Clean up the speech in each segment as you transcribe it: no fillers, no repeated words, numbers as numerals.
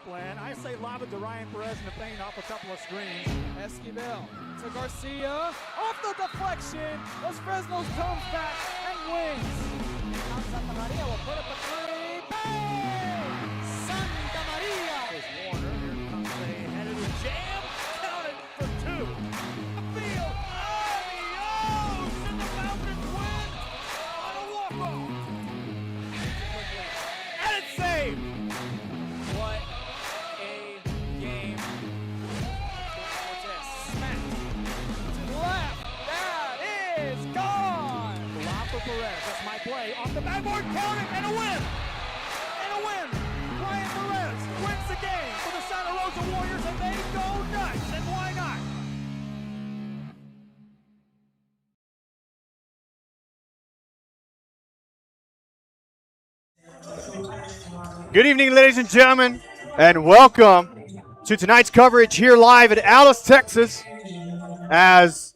plan. I say lob it to Ryan Perez in the paint off a couple of screens. Esquivel to Garcia. Off the deflection. Los Fresnos comes back and wins. Santa Maria will put up a three. Bang! Santa Maria. There's Warner. Here comes a headed jam. Counted for two. The field. Adios! And the Falcons win on a walk-off. And it's saved. What a game. Smacked to the left. That is gone. Lob for Perez. That's my play. Off the backboard, counting, and a win. And a win. Ryan Perez wins the game for the Santa Rosa Warriors, and they go nuts. And why not? Good evening, ladies and gentlemen, and welcome to tonight's coverage here live at Alice, Texas, as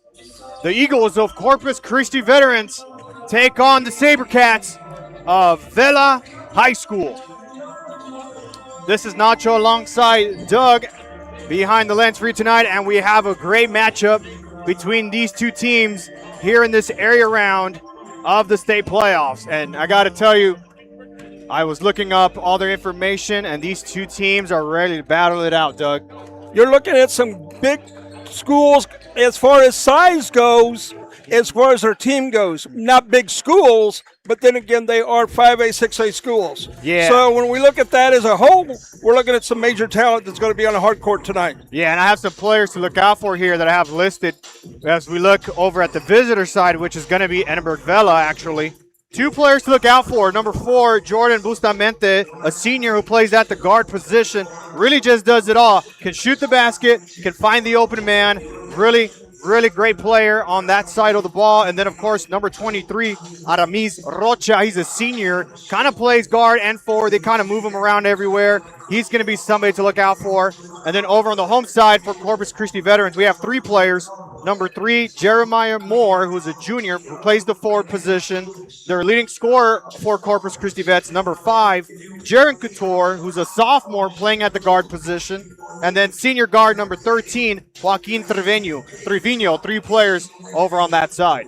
the Eagles of Corpus Christi veterans take on the Sabercats of Vela High School. This is Nacho alongside Doug behind the lens for you tonight, and we have a great matchup between these two teams here in this area round of the state playoffs. And I got to tell you, I was looking up all their information, and these two teams are ready to battle it out, Doug. You're looking at some big schools as far as size goes, as far as their team goes. Not big schools, but then again, they are 5A, 6A schools. Yeah. So when we look at that as a whole, we're looking at some major talent that's going to be on the hard court tonight. Yeah, and I have some players to look out for here that I have listed as we look over at the visitor side, which is going to be Edinburg Vela, actually. Two players to look out for. Number 4, Jordan Bustamente, a senior who plays at the guard position. Really just does it all. Can shoot the basket, can find the open man. Really great player on that side of the ball. And then, of course, number 23, Aramis Rocha. He's a senior. Kind of plays guard and forward. They kind of move him around everywhere. He's going to be somebody to look out for. And then over on the home side for Corpus Christi veterans, we have 3 players. Number 3, Jeremiah Moore, who's a junior, who plays the forward position. Their leading scorer for Corpus Christi vets. Number 5, Jaron Couture, who's a sophomore playing at the guard position. And then senior guard number 13, Joaquin Trevino. 3 players over on that side.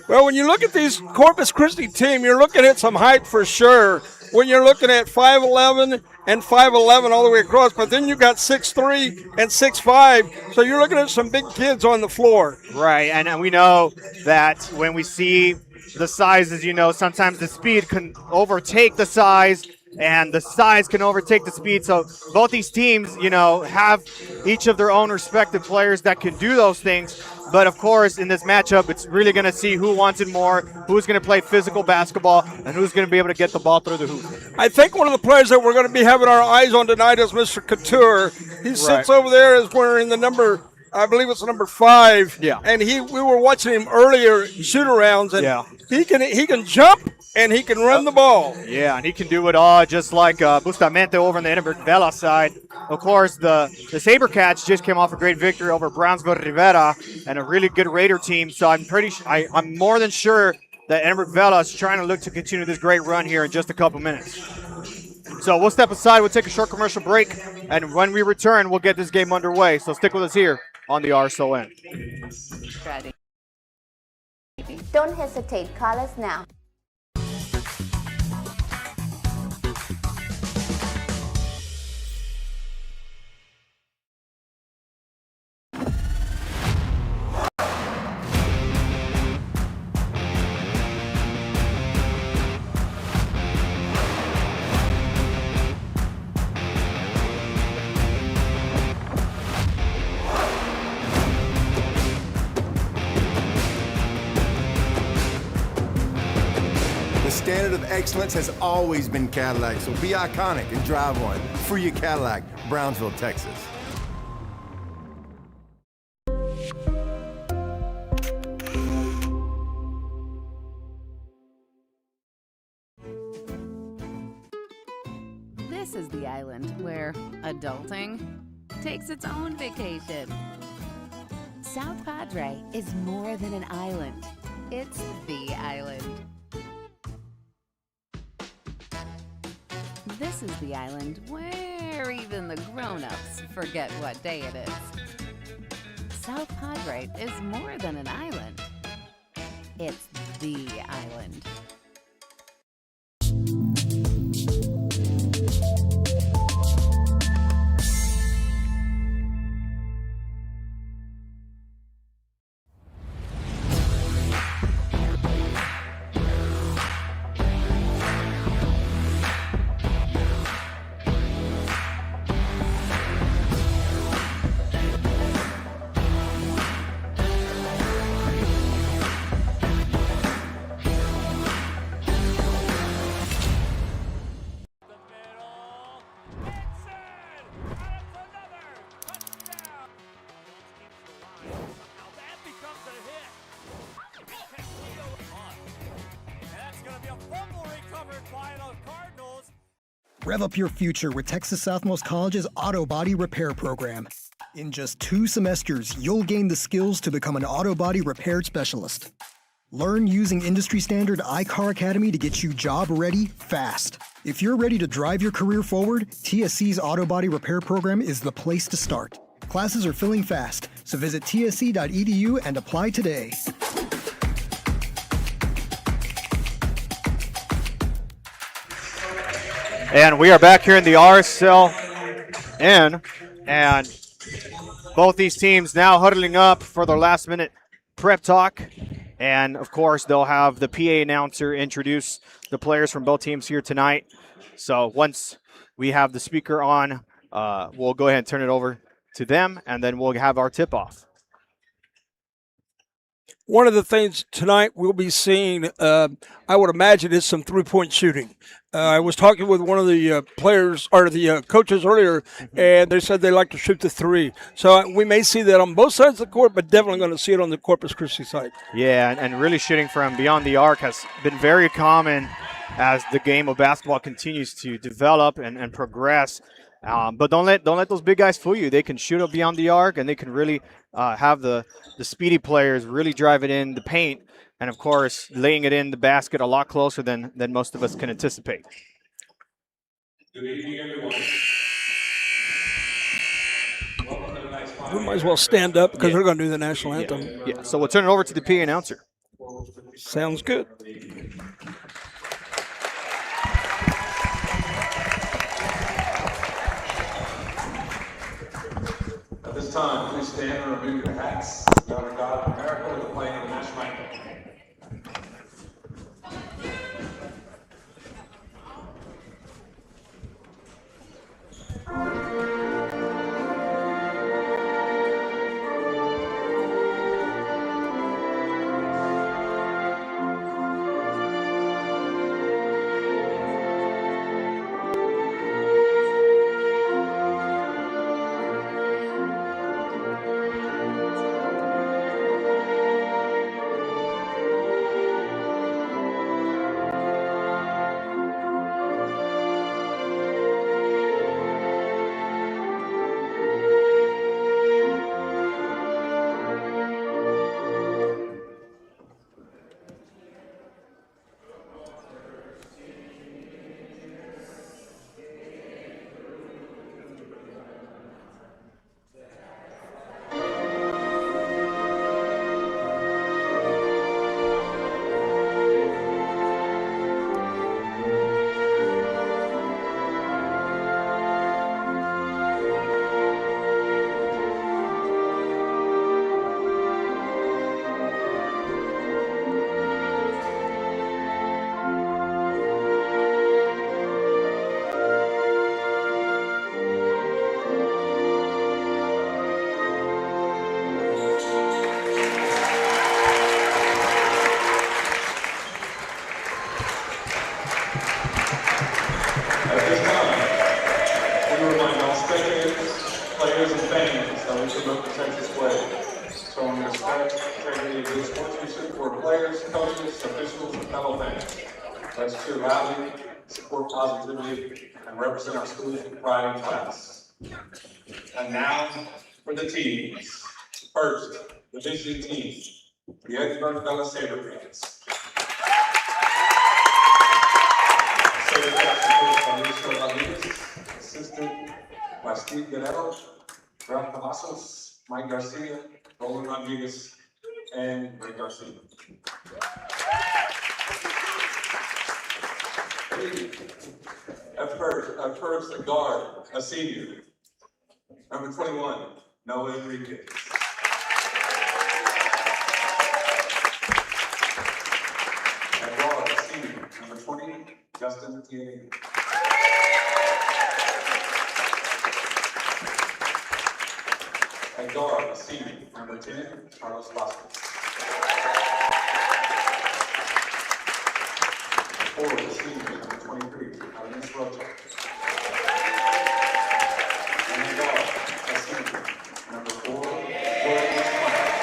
Well, when you look at these Corpus Christi team, you're looking at some height for sure. When you're looking at 5'11", and 5'11" all the way across, but then you got 6'3" and 6'5", so you're looking at some big kids on the floor. Right, and we know that when we see the sizes, sometimes the speed can overtake the size, and the size can overtake the speed. So both these teams, have each of their own respective players that can do those things. But, of course, in this matchup, it's really going to see who wants it more, who's going to play physical basketball, and who's going to be able to get the ball through the hoop. I think one of the players that we're going to be having our eyes on tonight is Mr. Couture. He sits over there as wearing the number, I believe it's number 5. Yeah. And we were watching him earlier shoot-arounds, and he can jump and he can run the ball. Yeah, and he can do it all, just like Bustamente over on the Edinburg Vela side. Of course, the Sabercats just came off a great victory over Brownsville Rivera and a really good Raider team. So I'm more than sure that Edinburg Vela is trying to look to continue this great run here in just a couple minutes. So we'll step aside, we'll take a short commercial break, and when we return, we'll get this game underway. So stick with us here on the RSON. Don't hesitate, call us now. The standard of excellence has always been Cadillac, so be iconic and drive one. Free your Cadillac, Brownsville, Texas. This is the island where adulting takes its own vacation. South Padre is more than an island. It's the island. This is the island where where even the grown-ups forget what day it is. South Padre is more than an island. It's the island. Rev up your future with Texas Southmost College's Auto Body Repair Program. In just 2 semesters, you'll gain the skills to become an auto body repair specialist. Learn using industry-standard iCar Academy to get you job-ready fast. If you're ready to drive your career forward, TSC's Auto Body Repair Program is the place to start. Classes are filling fast, so visit tsc.edu and apply today. And we are back here in the RSLN, and both these teams now huddling up for their last-minute prep talk. And, of course, they'll have the PA announcer introduce the players from both teams here tonight. So once we have the speaker on, we'll go ahead and turn it over to them, and then we'll have our tip-off. One of the things tonight we'll be seeing, I would imagine, is some three-point shooting. I was talking with one of the players or the coaches earlier, and they said they like to shoot the three. So we may see that on both sides of the court, but definitely going to see it on the Corpus Christi side. Yeah, and really shooting from beyond the arc has been very common as the game of basketball continues to develop and progress. But don't let those big guys fool you. They can shoot up beyond the arc, and they can really have the speedy players really drive it in the paint, and of course laying it in the basket a lot closer than most of us can anticipate. Good evening, everyone. We might as well stand up because they're going to do the national anthem. Yeah, so we'll turn it over to the PA announcer. Sounds good. At this time, please stand and remove your hats. We honor God of America with the playing of the national anthem. Let's cheer loudly, support positivity, and represent our schools with pride and class. And now for the teams. First, the visiting team, the Edinburg Vela Sabercats. Sabercats are coached by Luis Rodriguez, assistant by Steve Guerrero, Ralph Cavazos, Mike Garcia, Roland Rodriguez, and Ray Garcia. At first, a guard, a senior. Number 21, Noah Enriquez. At guard, a senior. Number 20, Justin Tierney. At guard, a senior. Number 10, Carlos Vasquez. Forward, a senior. Number 23, Carlos Rocha. And at guard, a senior. Number 4, Jordan Bustamante.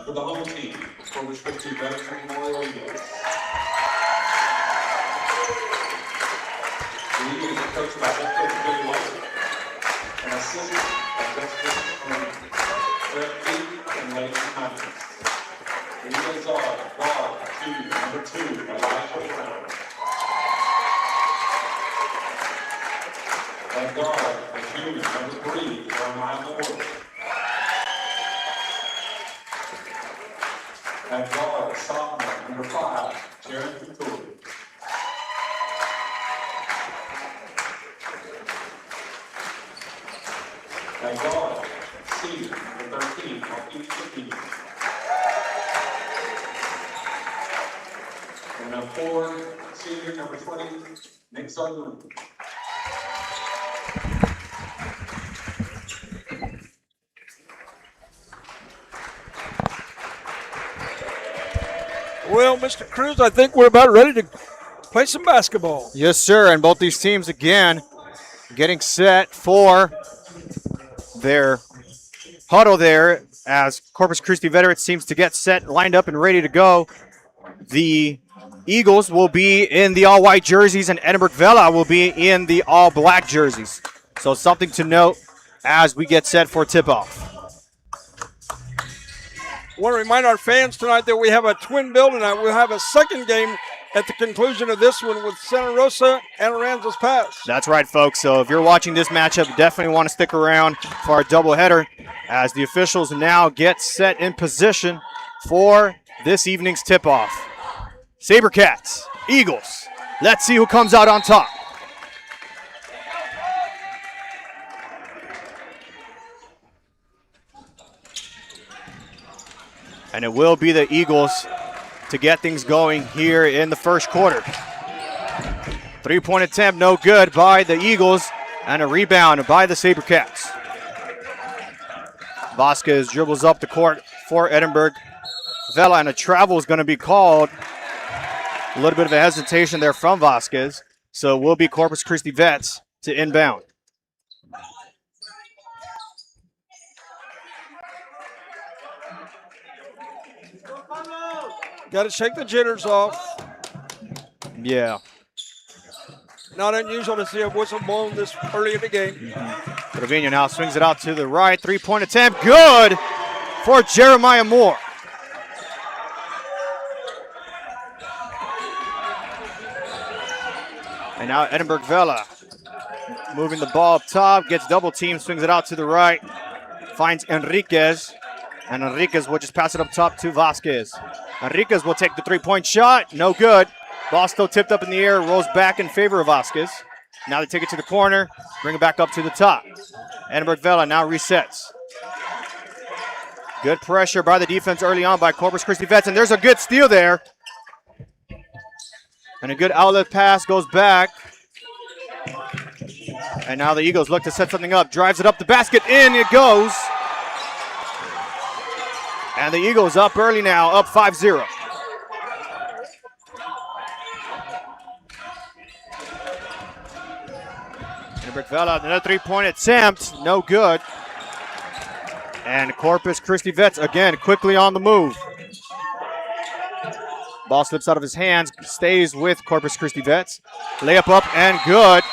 For the home team, Corpus Christi Veterans Memorial Eagles. The Eagles are coached by head coach Billy White, and assistant by Justice Brett Lee and Lady Thomas. The Eagles are guard, number 2, Elijah Brown. At guard, the junior, number 3, Jeremiah Moore. At guard, sophomore, number 5, Jared Couture. At guard, senior, number 13, Joaquin Chiquini. And at forward, senior, number 20, Nick Sargoon. Well, Mr. Cruz, I think we're about ready to play some basketball. Yes, sir. And both these teams, again, getting set for their huddle there as Corpus Christi Veterans seems to get set, lined up, and ready to go. The Eagles will be in the all-white jerseys, and Edinburg Vela will be in the all-black jerseys. So something to note as we get set for tip-off. I want to remind our fans tonight that we have a twin bill tonight. We'll have a second game at the conclusion of this one with Santa Rosa and Aransas Pass. That's right, folks. So if you're watching this matchup, you definitely want to stick around for our doubleheader as the officials now get set in position for this evening's tip-off. Sabercats, Eagles. Let's see who comes out on top. And it will be the Eagles to get things going here in the first quarter. Three-point attempt, no good by the Eagles, and a rebound by the Sabercats. Vasquez dribbles up the court for Edinburg Vela, and a travel is going to be called. A little bit of a hesitation there from Vasquez, so it will be Corpus Christi Vets to inbound. Got to shake the jitters off. Yeah. Not unusual to see a whistle blown this early in the game. Trevino now swings it out to the right. Three-point attempt. Good for Jeremiah Moore. And now Edinburg Vela moving the ball up top. Gets double teamed. Swings it out to the right. Finds Enriquez. And Enriquez will just pass it up top to Vasquez. Enriquez will take the three-point shot. No good. Ball still tipped up in the air. Rolls back in favor of Vasquez. Now they take it to the corner. Bring it back up to the top. Edinburg Vela now resets. Good pressure by the defense early on by Corpus Christi Vets. And there's a good steal there. And a good outlet pass goes back. And now the Eagles look to set something up. Drives it up the basket. In it goes. And the Eagles up early now, up 5-0. Edinburg Vela, another three-point attempt, no good. And Corpus Christi Vets again quickly on the move. Ball slips out of his hands, stays with Corpus Christi Vets. Layup up and good.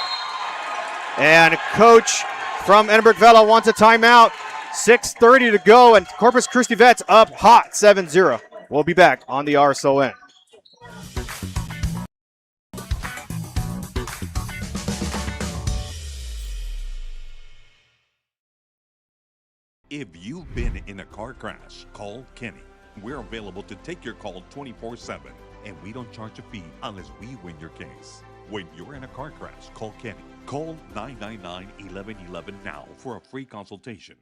And coach from Edinburg Vela wants a timeout. 6:30 to go, and Corpus Christi Vets up hot 7-0. We'll be back on the RSON. If you've been in a car crash, call Kenny. We're available to take your call 24/7, and we don't charge a fee unless we win your case. When you're in a car crash, call Kenny. Call 999-1111 now for a free consultation.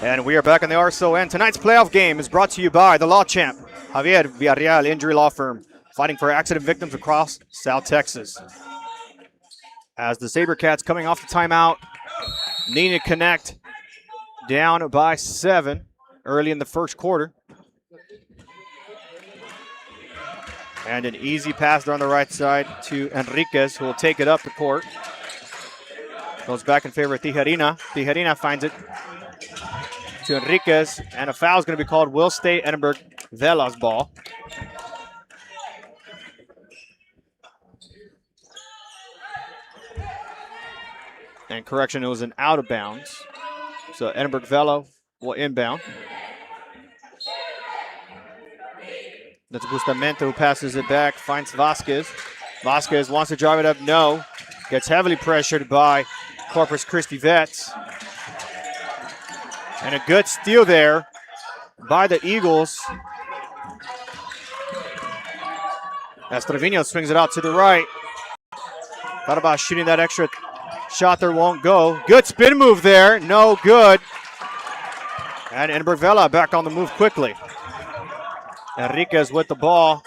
And we are back in the RSO, and tonight's playoff game is brought to you by the law champ, Javier Villarreal Injury Law Firm, fighting for accident victims across South Texas. As the SaberCats coming off the timeout, needing to connect, down by 7 early in the first quarter. And an easy pass there on the right side to Enriquez, who will take it up the court. Goes back in favor of Tijerina. Tijerina finds it to Enriquez, and a foul is going to be called. Will stay Edinburg Vela's ball. And correction, it was an out of bounds. So Edinburg Vela will inbound. That's Bustamante who passes it back, finds Vasquez. Vasquez wants to drive it up, no. Gets heavily pressured by Corpus Christi Vets. And a good steal there by the Eagles. As Trevino swings it out to the right. Thought about shooting that extra shot there, won't go. Good spin move there, no good. And Edinburg Vela back on the move quickly. Enriquez with the ball.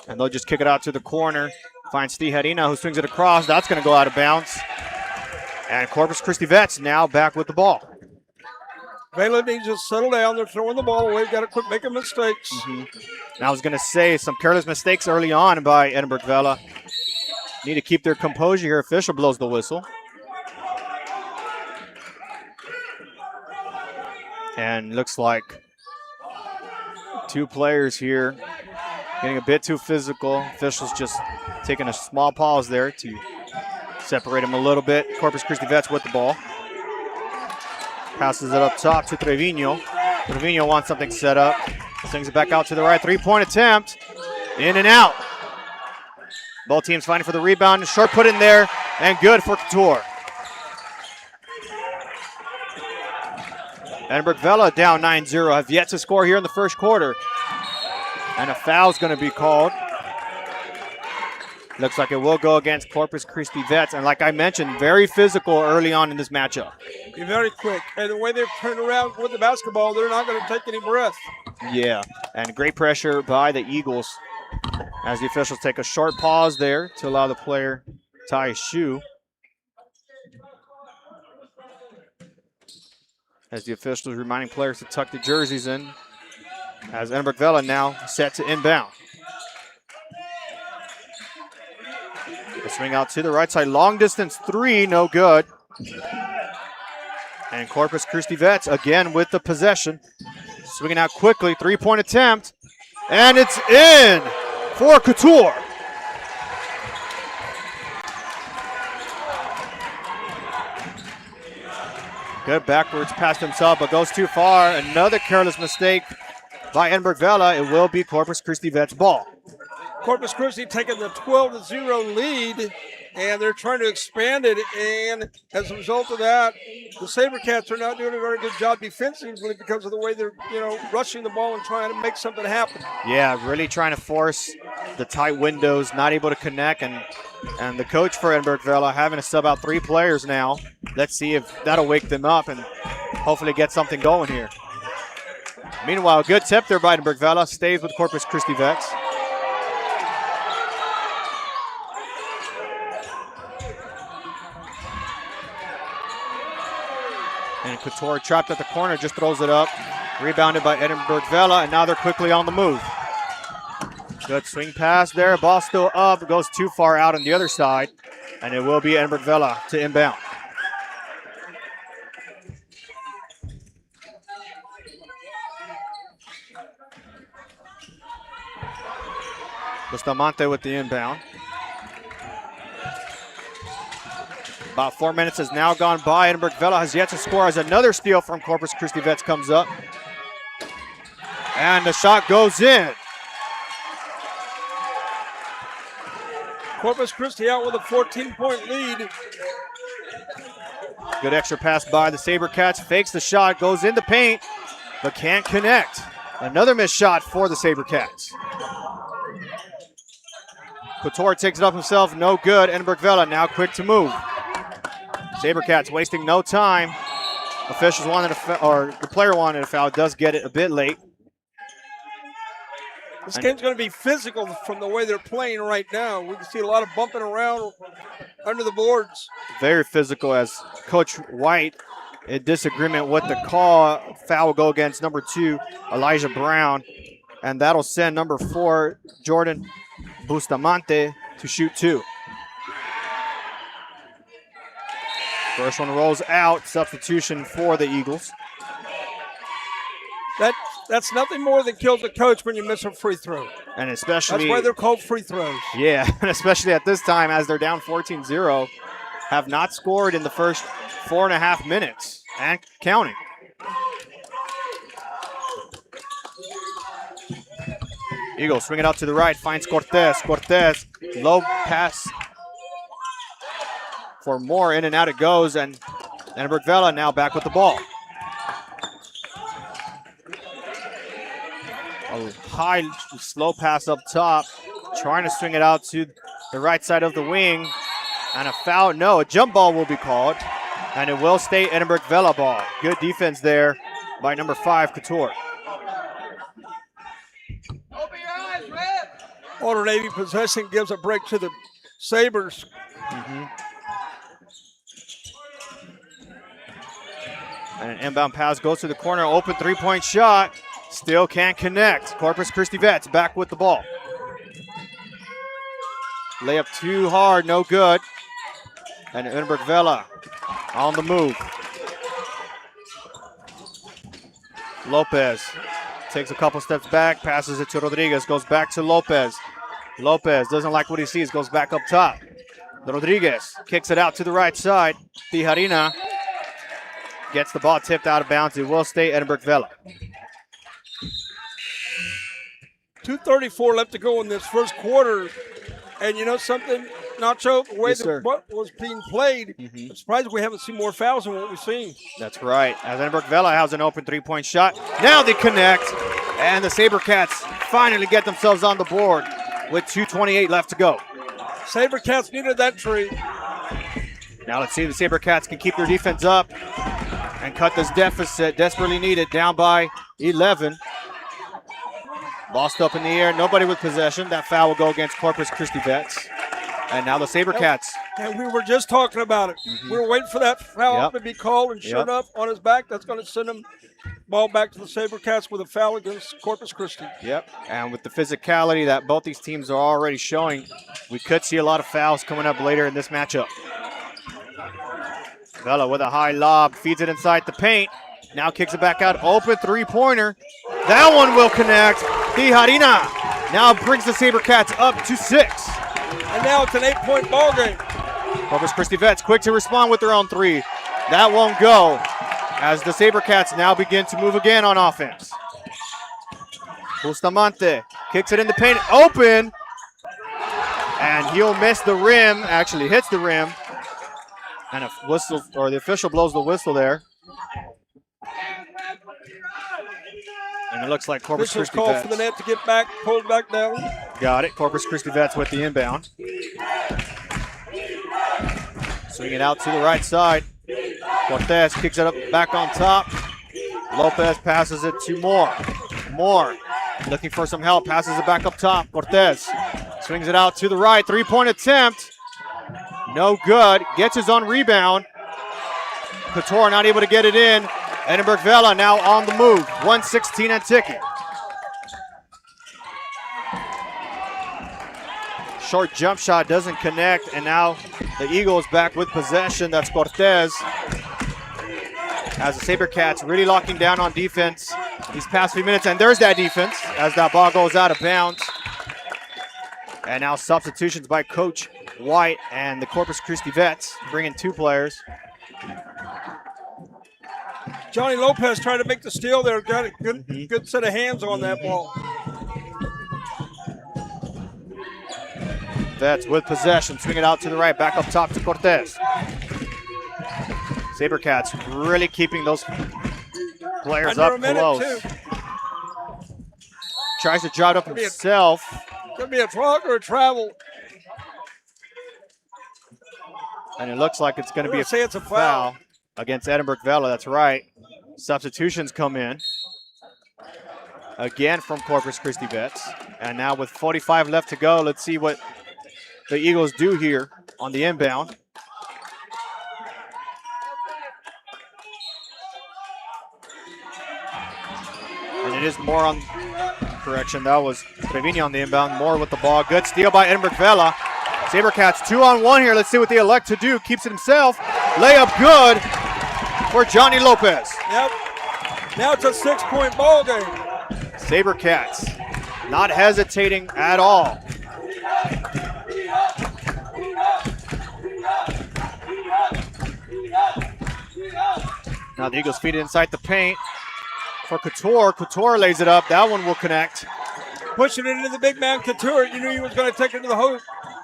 And they'll just kick it out to the corner. Finds Tijerina, who swings it across. That's going to go out of bounds. And Corpus Christi Vets now back with the ball. Vela needs to settle down. They're throwing the ball away. Got to quit making mistakes. And I was going to say some careless mistakes early on by Edinburg Vela. Need to keep their composure here. Official blows the whistle. And looks like two players here getting a bit too physical. Officials just taking a small pause there to separate them a little bit. Corpus Christi Vets with the ball. Passes it up top to Trevino. Trevino wants something set up. Swings it back out to the right. Three-point attempt. In and out. Both teams fighting for the rebound. Short put in there and good for Couture. Edinburg Vela down 9-0. Have yet to score here in the first quarter. And a foul's going to be called. Looks like it will go against Corpus Christi Vets. And like I mentioned, very physical early on in this matchup. Be very quick. And the way they've turned around with the basketball, they're not going to take any breath. Yeah, and great pressure by the Eagles as the officials take a short pause there to allow the player to tie his shoe. As the officials reminding players to tuck the jerseys in. As Edinburg Vela now set to inbound. The swing out to the right side. Long distance three, no good. And Corpus Christi Vets again with the possession. Swinging out quickly, three-point attempt. And it's in for Couture. Good backwards pass himself, but goes too far. Another careless mistake by Edinburg Vela. It will be Corpus Christi Vets ball. Corpus Christi taking the 12-0 lead, and they're trying to expand it. And as a result of that, the SaberCats are not doing a very good job defensively because of the way they're, rushing the ball and trying to make something happen. Yeah, really trying to force the tight windows, not able to connect. And the coach for Edinburg Vela having to sub out three players now. Let's see if that'll wake them up and hopefully get something going here. Meanwhile, good tip there by Edinburg Vela. Stays with Corpus Christi Vets. And Couture trapped at the corner, just throws it up. Rebounded by Edinburg Vela, and now they're quickly on the move. Good swing pass there. Ball still up. Goes too far out on the other side. And it will be Edinburg Vela to inbound. Bustamante with the inbound. About 4 minutes has now gone by. Edinburg Vela has yet to score as another steal from Corpus Christi Vets comes up. And the shot goes in. Corpus Christi out with a 14-point lead. Good extra pass by the SaberCats. Fakes the shot, goes in the paint, but can't connect. Another missed shot for the SaberCats. Couture takes it up himself, no good. Edinburg Vela now quick to move. SaberCats wasting no time. Officials wanted a foul, or the player wanted a foul, does get it a bit late. This game's going to be physical from the way they're playing right now. We can see a lot of bumping around under the boards. Very physical as Coach White, in disagreement with the call, foul will go against number 2, Elijah Brown. And that'll send number 4, Jordan Bustamante, to shoot 2. First one rolls out, substitution for the Eagles. That's nothing more than kills the coach when you miss a free throw. And especially, that's why they're called free throws. Yeah, and especially at this time as they're down 14-0, have not scored in the first 4.5 minutes and counting. Eagles swing it out to the right, finds Cortez. Cortez, low pass for Moore, in and out it goes, and Edinburg Vela now back with the ball. A high, slow pass up top, trying to swing it out to the right side of the wing, and a foul, no, a jump ball will be called, and it will stay Edinburg Vela ball. Good defense there by number 5, Couture. Old Navy possession gives a break to the Sabres. And an inbound pass goes to the corner, open three-point shot. Still can't connect. Corpus Christi Vets back with the ball. Layup too hard, no good. And Edinburg Vela on the move. Lopez takes a couple steps back, passes it to Rodriguez, goes back to Lopez. Lopez doesn't like what he sees, goes back up top. Rodriguez kicks it out to the right side. Tijarina gets the ball tipped out of bounds. It will stay Edinburg Vela. 2:34 left to go in this first quarter. And you know something, Nacho, the way Yes, sir. what was being played, I'm surprised we haven't seen more fouls than what we've seen. That's right. As Edinburg Vela has an open three-point shot. Now they connect, and the SaberCats finally get themselves on the board with 2:28 left to go. SaberCats needed that tree. Now let's see if the SaberCats can keep their defense up and cut this deficit. Desperately needed, down by 11. Lost up in the air, nobody with possession. That foul will go against Corpus Christi Vets. And now the SaberCats. And we were just talking about it. We were waiting for that foul to be called, and sure enough, on his back, that's going to send him ball back to the SaberCats with a foul against Corpus Christi. Yep, and with the physicality that both these teams are already showing, we could see a lot of fouls coming up later in this matchup. Vela with a high lob, feeds it inside the paint. Now kicks it back out, open three-pointer. That one will connect. Tijarina now brings the SaberCats up to 6. And now it's an 8-point ball game. Corpus Christi Vets quick to respond with their own 3. That won't go as the SaberCats now begin to move again on offense. Bustamante kicks it in the paint, open. And he'll miss the rim, actually hits the rim. And a whistle, or the official blows the whistle there. And it looks like Corpus Christi called Vets. for the net to get back, pulled back down. Got it. Corpus Christi Vets with the inbound. Swing it out to the right side. Cortez kicks it up back on top. Lopez passes it to Moore. Moore looking for some help, passes it back up top. Cortez swings it out to the right. Three-point attempt. No good. Gets his own rebound. Couture not able to get it in. Edinburg Vela now on the move. 1:16 and ticking. Short jump shot doesn't connect, and now the Eagles back with possession. That's Cortez. As the SaberCats really locking down on defense these past few minutes, and there's that defense as that ball goes out of bounds. And now substitutions by Coach White and the Corpus Christi Vets, bringing 2 players. Johnny Lopez tried to make the steal there. Got a good set of hands on that ball. Vets with possession, swing it out to the right, back up top to Cortez. Sabercats really keeping those players Under up a minute, close. too. Tries to jot up himself. Could be a truck or a travel. And it looks like it's going to be say it's a foul against Edinburg Vela. That's right. Substitutions come in. Again from Corpus Christi Vets. And now with 45 left to go, let's see what the Eagles do here on the inbound. And it is more on, correction, that was Trevino on the inbound, more with the ball. Good steal by Edinburg Vela. Sabercats 2-on-1 here. Let's see what they elect to do. Keeps it himself. Layup good for Johnny Lopez. Yep. Now it's a 6-point ball game. Sabercats not hesitating at all. Now the Eagles feed it inside the paint for Couture. Couture lays it up. That one will connect. Pushing it into the big man, Couture. You knew he was going to take it to the hoop.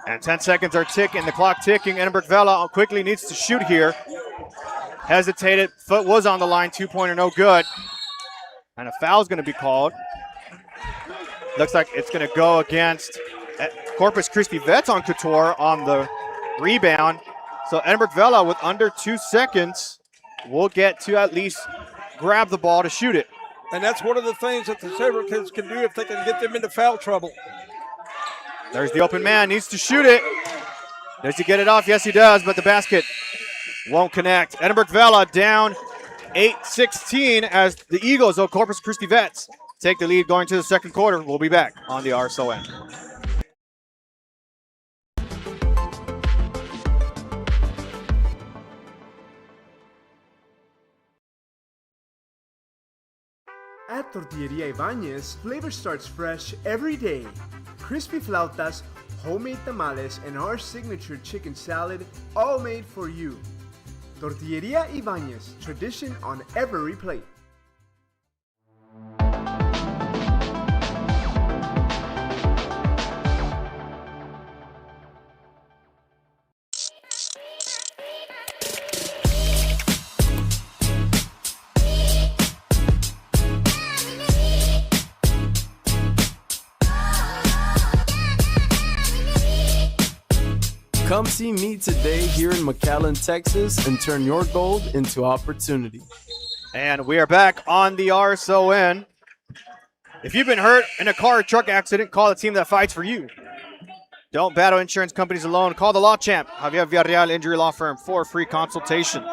And 10 seconds are ticking. The clock ticking. Edinburg Vela quickly needs to shoot here. Hesitated. Foot was on the line. 2-pointer, no good. And a foul is going to be called. Looks like it's going to go against Corpus Christi Vets on Couture on the rebound. So Edinburg Vela with under 2 seconds will get to at least grab the ball to shoot it. And that's one of the things that the Sabercats can do if they can get them into foul trouble. There's the open man, needs to shoot it. Does he get it off? Yes, he does, but the basket won't connect. Edinburg Vela down 8-16 as the Eagles of Corpus Christi Vets take the lead going to the second quarter. We'll be back on the RSON. At Tortilleria Ibañez, flavor starts fresh every day. Crispy flautas, homemade tamales, and our signature chicken salad, all made for you. Tortilleria Ibañez, tradition on every plate. Come see me today here in McAllen, Texas, and turn your gold into opportunity. And we are back on the RSON. If you've been hurt in a car or truck accident, call the team that fights for you. Don't battle insurance companies alone. Call the Law Champ, Javier Villarreal Injury Law Firm, for a free consultation.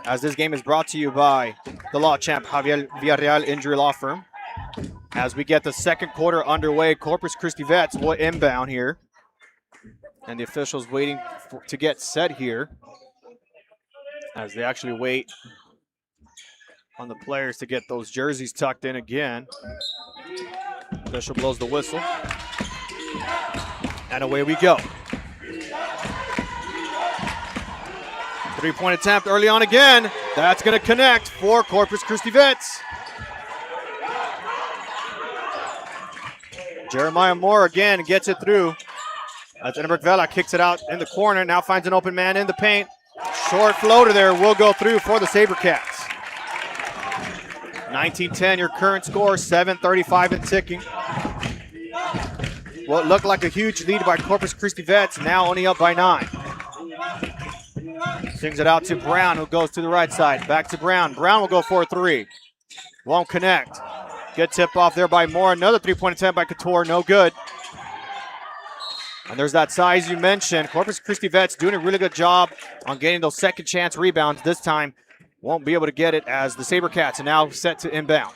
As this game is brought to you by the Law Champ, Javier Villarreal Injury Law Firm. As we get the second quarter underway, Corpus Christi Vets will inbound here. And the officials waiting to get set here as they actually wait on the players to get those jerseys tucked in again. Official blows the whistle. And away we go. Three-point attempt early on again. That's going to connect for Corpus Christi Vets. Jeremiah Moore again gets it through. As Edinburg Vela kicks it out in the corner, now finds an open man in the paint. Short floater there will go through for the Sabercats. 19-10 your current score, 7:35 and ticking. What looked like a huge lead by Corpus Christi Vets, now only up by 9. Swings it out to Brown, who goes to the right side. Back to Brown. Brown will go for a 3. Won't connect. Good tip off there by Moore. Another three-point attempt by Couture, no good. And there's that size you mentioned. Corpus Christi Vets doing a really good job on getting those second chance rebounds. This time won't be able to get it as the Sabercats are now set to inbound.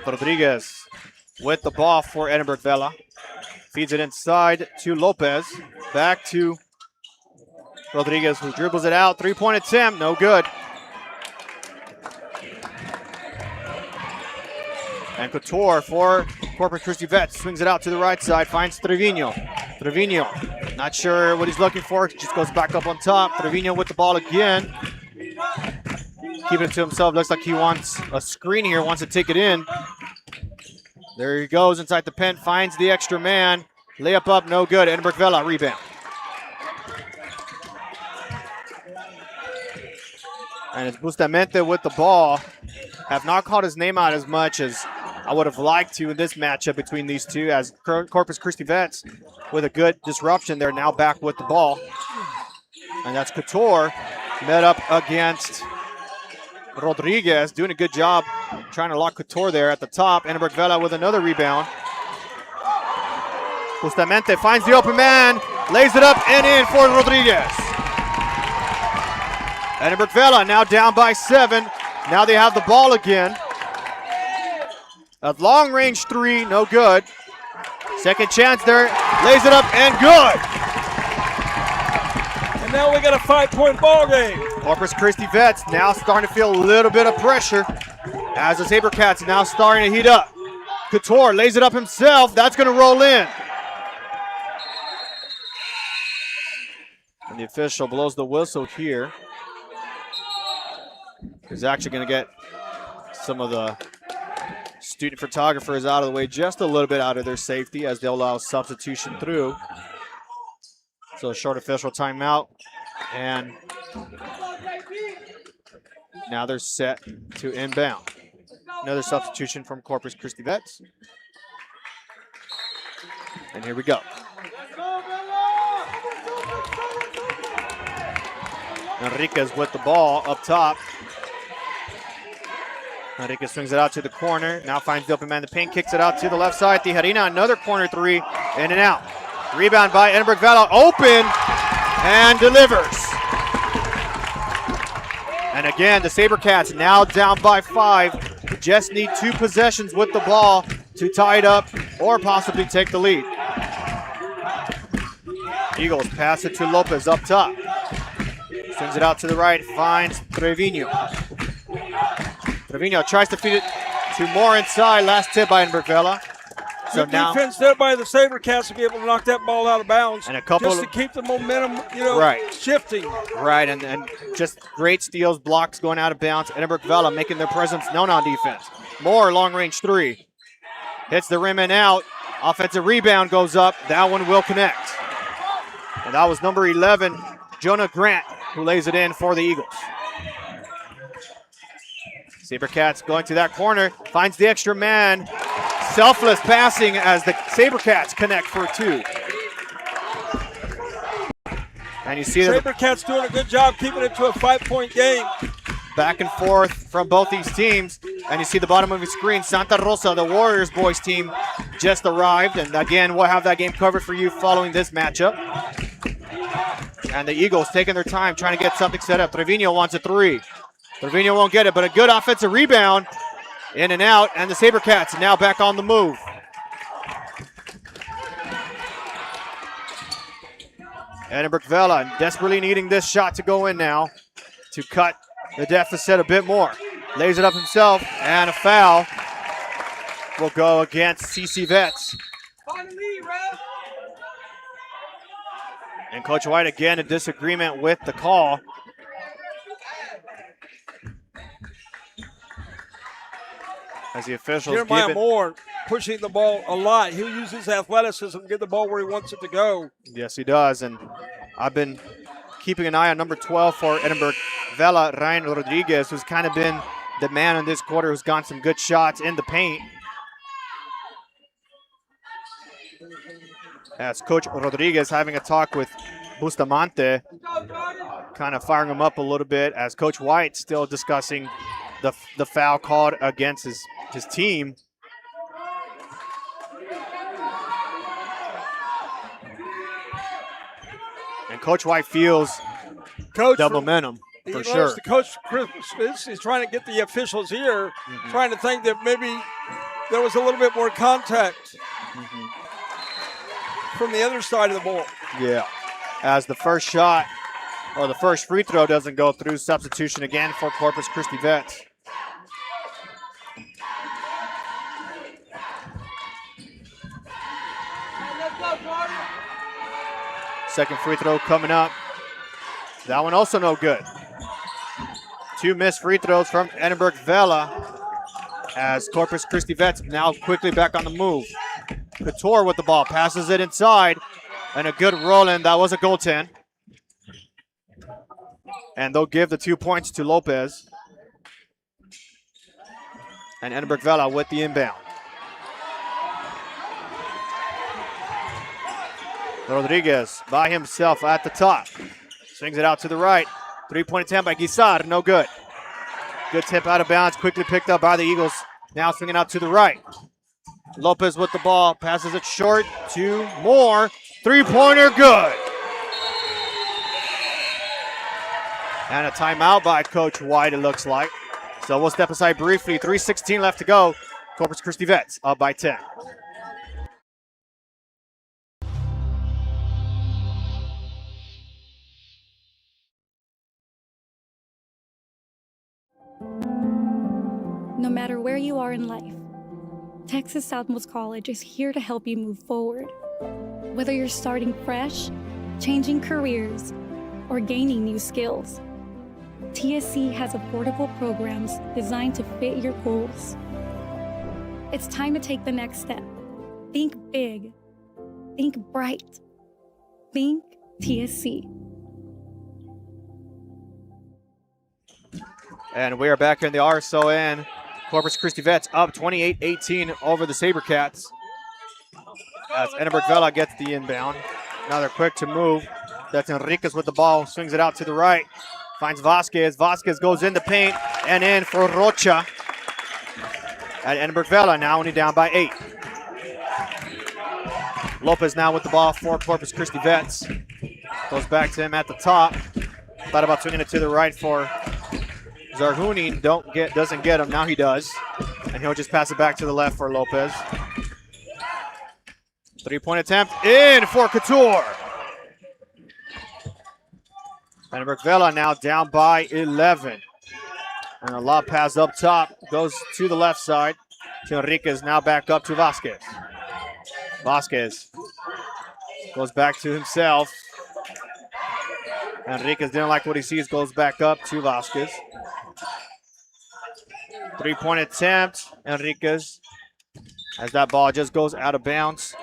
Rodriguez with the ball for Edinburg Vela. Feeds it inside to Lopez. Back to Rodriguez, who dribbles it out. Three-point attempt, no good. And Couture for Corpus Christi Vets swings it out to the right side, finds Trevino. Trevino, not sure what he's looking for, just goes back up on top. Trevino with the ball again. Keeping it to himself, looks like he wants a screen here, wants to take it in. There he goes inside the pen, finds the extra man. Layup up, no good. Edinburg Vela rebound. And it's Bustamante with the ball. Have not called his name out as much as I would have liked to in this matchup between these two, as Corpus Christi Vets with a good disruption. They're now back with the ball. And that's Couture met up against Rodriguez, doing a good job trying to lock Couture there at the top. Edinburg Vela with another rebound. Bustamante finds the open man, lays it up and in for Rodriguez. Edinburg Vela now down by 7. Now they have the ball again. A long-range 3, no good. Second chance there, lays it up and good. And now we got a 5-point ball game. Corpus Christi Vets now starting to feel a little bit of pressure as the SaberCats now starting to heat up. Couture lays it up himself. That's going to roll in. And the official blows the whistle here. He's actually going to get some of the student photographers out of the way just a little bit out of their safety as they'll allow substitution through. So a short official timeout. And now they're set to inbound. Another substitution from Corpus Christi Vets. And here we go. Enriquez with the ball up top. Enriquez swings it out to the corner. Now finds the open man in the paint, kicks it out to the left side. Tijerina, another corner 3, in and out. Rebound by Edinburg Vela, open, and delivers. And again, the SaberCats now down by 5. Just need 2 possessions with the ball to tie it up or possibly take the lead. Eagles pass it to Lopez up top. Swings it out to the right, finds Trevino. Trevino tries to feed it to more inside. Last tip by Edinburg Vela. So Good now defense there by the SaberCats to be able to knock that ball out of bounds. And a couple just to keep the momentum, shifting. Right, and just great steals, blocks going out of bounds. Edinburg Vela making their presence known on defense. More long-range 3. Hits the rim and out. Offensive rebound goes up. That one will connect. And that was number 11, Jonah Grant, who lays it in for the Eagles. SaberCats going to that corner, finds the extra man. Selfless passing as the SaberCats connect for 2. And you see the SaberCats doing a good job keeping it to a 5-point game. Back and forth from both these teams. And you see the bottom of the screen, Santa Rosa, the Warriors boys team, just arrived. And again, we'll have that game covered for you following this matchup. And the Eagles taking their time trying to get something set up. Trevino wants a 3. Trevino won't get it, but a good offensive rebound. In and out, and the SaberCats now back on the move. Edinburg Vela desperately needing this shot to go in now to cut the deficit a bit more. Lays it up himself, and a foul will go against CC Vets. And Coach White again in disagreement with the call. As the officials Jeremiah Moore pushing the ball a lot. He'll use his athleticism to get the ball where he wants it to go. Yes, he does. And I've been keeping an eye on number 12 for Edinburg Vela, Ryan Rodriguez, who's kind of been the man in this quarter, who's gotten some good shots in the paint. As Coach Rodriguez having a talk with Bustamante, kind of firing him up a little bit, as Coach White still discussing the foul called against his team. And Coach White feels the momentum for sure. The coach Chris is trying to get the officials here, trying to think that maybe there was a little bit more contact from the other side of the ball. Yeah, as the first shot or the first free throw doesn't go through, substitution again for Corpus Christi Vets. Second free throw coming up. That one also no good. 2 missed free throws from Edinburg Vela as Corpus Christi Vets now quickly back on the move. Couture with the ball, passes it inside, and a good roll in. That was a goaltend. And they'll give the 2 points to Lopez. And Edinburg Vela with the inbound. Rodriguez by himself at the top. Swings it out to the right. 3-point attempt by Guisar, no good. Good tip out of bounds, quickly picked up by the Eagles. Now swinging out to the right. Lopez with the ball, passes it short to Moore. 3-pointer, good. And a timeout by Coach White, it looks like. So we'll step aside briefly. 3:16 left to go. Corpus Christi Vets up by 10. No matter where you are in life, Texas Southmost College is here to help you move forward. Whether you're starting fresh, changing careers, or gaining new skills, TSC has affordable programs designed to fit your goals. It's time to take the next step. Think big. Think bright. Think TSC. And we are back in the RSON. Corpus Christi Vets up 28-18 over the SaberCats. As Edinburg Vela gets the inbound. Now they're quick to move. That's Enriquez with the ball. Swings it out to the right. Finds Vasquez. Vasquez goes in the paint and in for Rocha. At Edinburg Vela now only down by 8. Lopez now with the ball for Corpus Christi Vets. Goes back to him at the top. Thought about swinging it to the right for Zarhuni. Doesn't get him. Now he does. And he'll just pass it back to the left for Lopez. 3-point attempt in for Couture. Edinburg Vela now down by 11. And a lob pass up top goes to the left side. To Enriquez, now back up to Vasquez. Vasquez goes back to himself. Enriquez didn't like what he sees, goes back up to Vasquez. 3-point attempt, Enriquez, as that ball just goes out of bounds.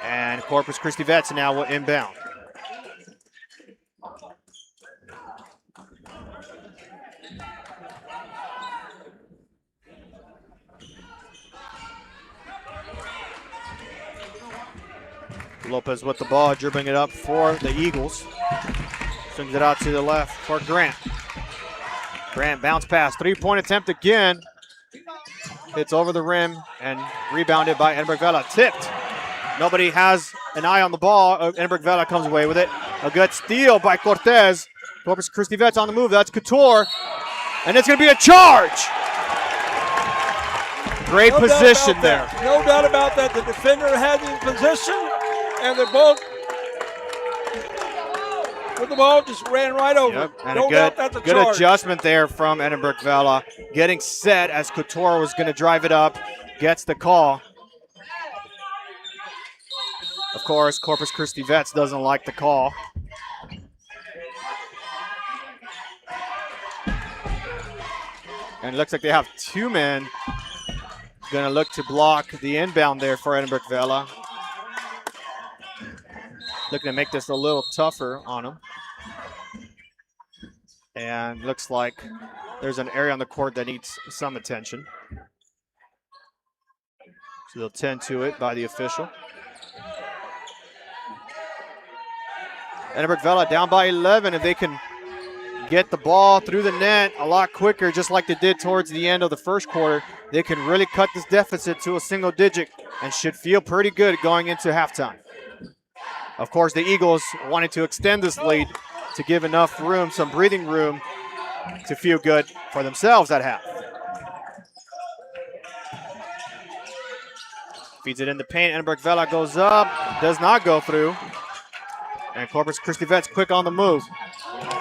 And Corpus Christi Vets now will inbound. Lopez with the ball, dribbling it up for the Eagles. Swings it out to the left for Grant. Grant bounce pass, 3-point attempt again. Hits over the rim and rebounded by Edinburg Vela. Tipped. Nobody has an eye on the ball. Edinburg Vela comes away with it. A good steal by Cortez. Corpus Christi Vets on the move. That's Couture. And it's going to be a charge. Great position there. No doubt about that. The defender had the position, and the ball with the ball just ran right over. Yep. And no doubt that's a good charge. adjustment there from Edinburg Vela. Getting set as Couture was going to drive it up. Gets the call. Of course, Corpus Christi Vets doesn't like the call. And it looks like they have 2 men going to look to block the inbound there for Edinburg Vela. Looking to make this a little tougher on them. And looks like there's an area on the court that needs some attention. So they'll tend to it by the official. Edinburg Vela down by 11. If they can get the ball through the net a lot quicker, just like they did towards the end of the first quarter, they can really cut this deficit to a single digit and should feel pretty good going into halftime. Of course, the Eagles wanted to extend this lead to give enough room, some breathing room, to feel good for themselves at half. Feeds it in the paint. Edinburg Vela goes up, does not go through. And Corpus Christi Vets quick on the move.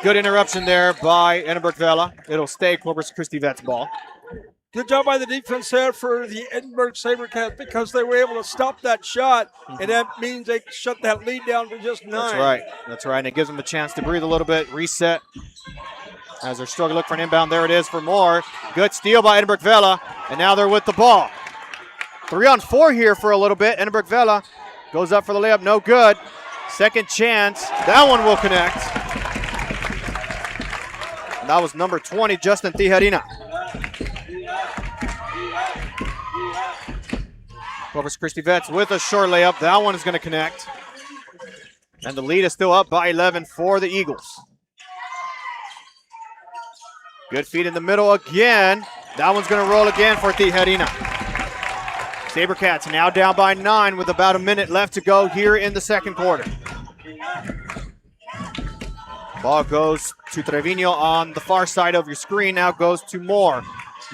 Good interruption there by Edinburg Vela. It'll stay Corpus Christi Vets ball. Good job by the defense there for the Edinburg SaberCats because they were able to stop that shot, and that means they shut that lead down to just 9. That's right. That's right. And it gives them a chance to breathe a little bit, reset. As they're struggling to look for an inbound, there it is for Moore. Good steal by Edinburg Vela, and now they're with the ball. 3-on-4 here for a little bit. Edinburg Vela goes up for the layup, no good. Second chance, that one will connect. And that was number 20, Justin Tijerina. Corpus Christi Vets with a short layup. That one is going to connect. And the lead is still up by 11 for the Eagles. Good feed in the middle again. That one's going to roll again for Tijerina. Sabercats now down by 9 with about a minute left to go here in the second quarter. Ball goes to Trevino on the far side of your screen. Now goes to Moore.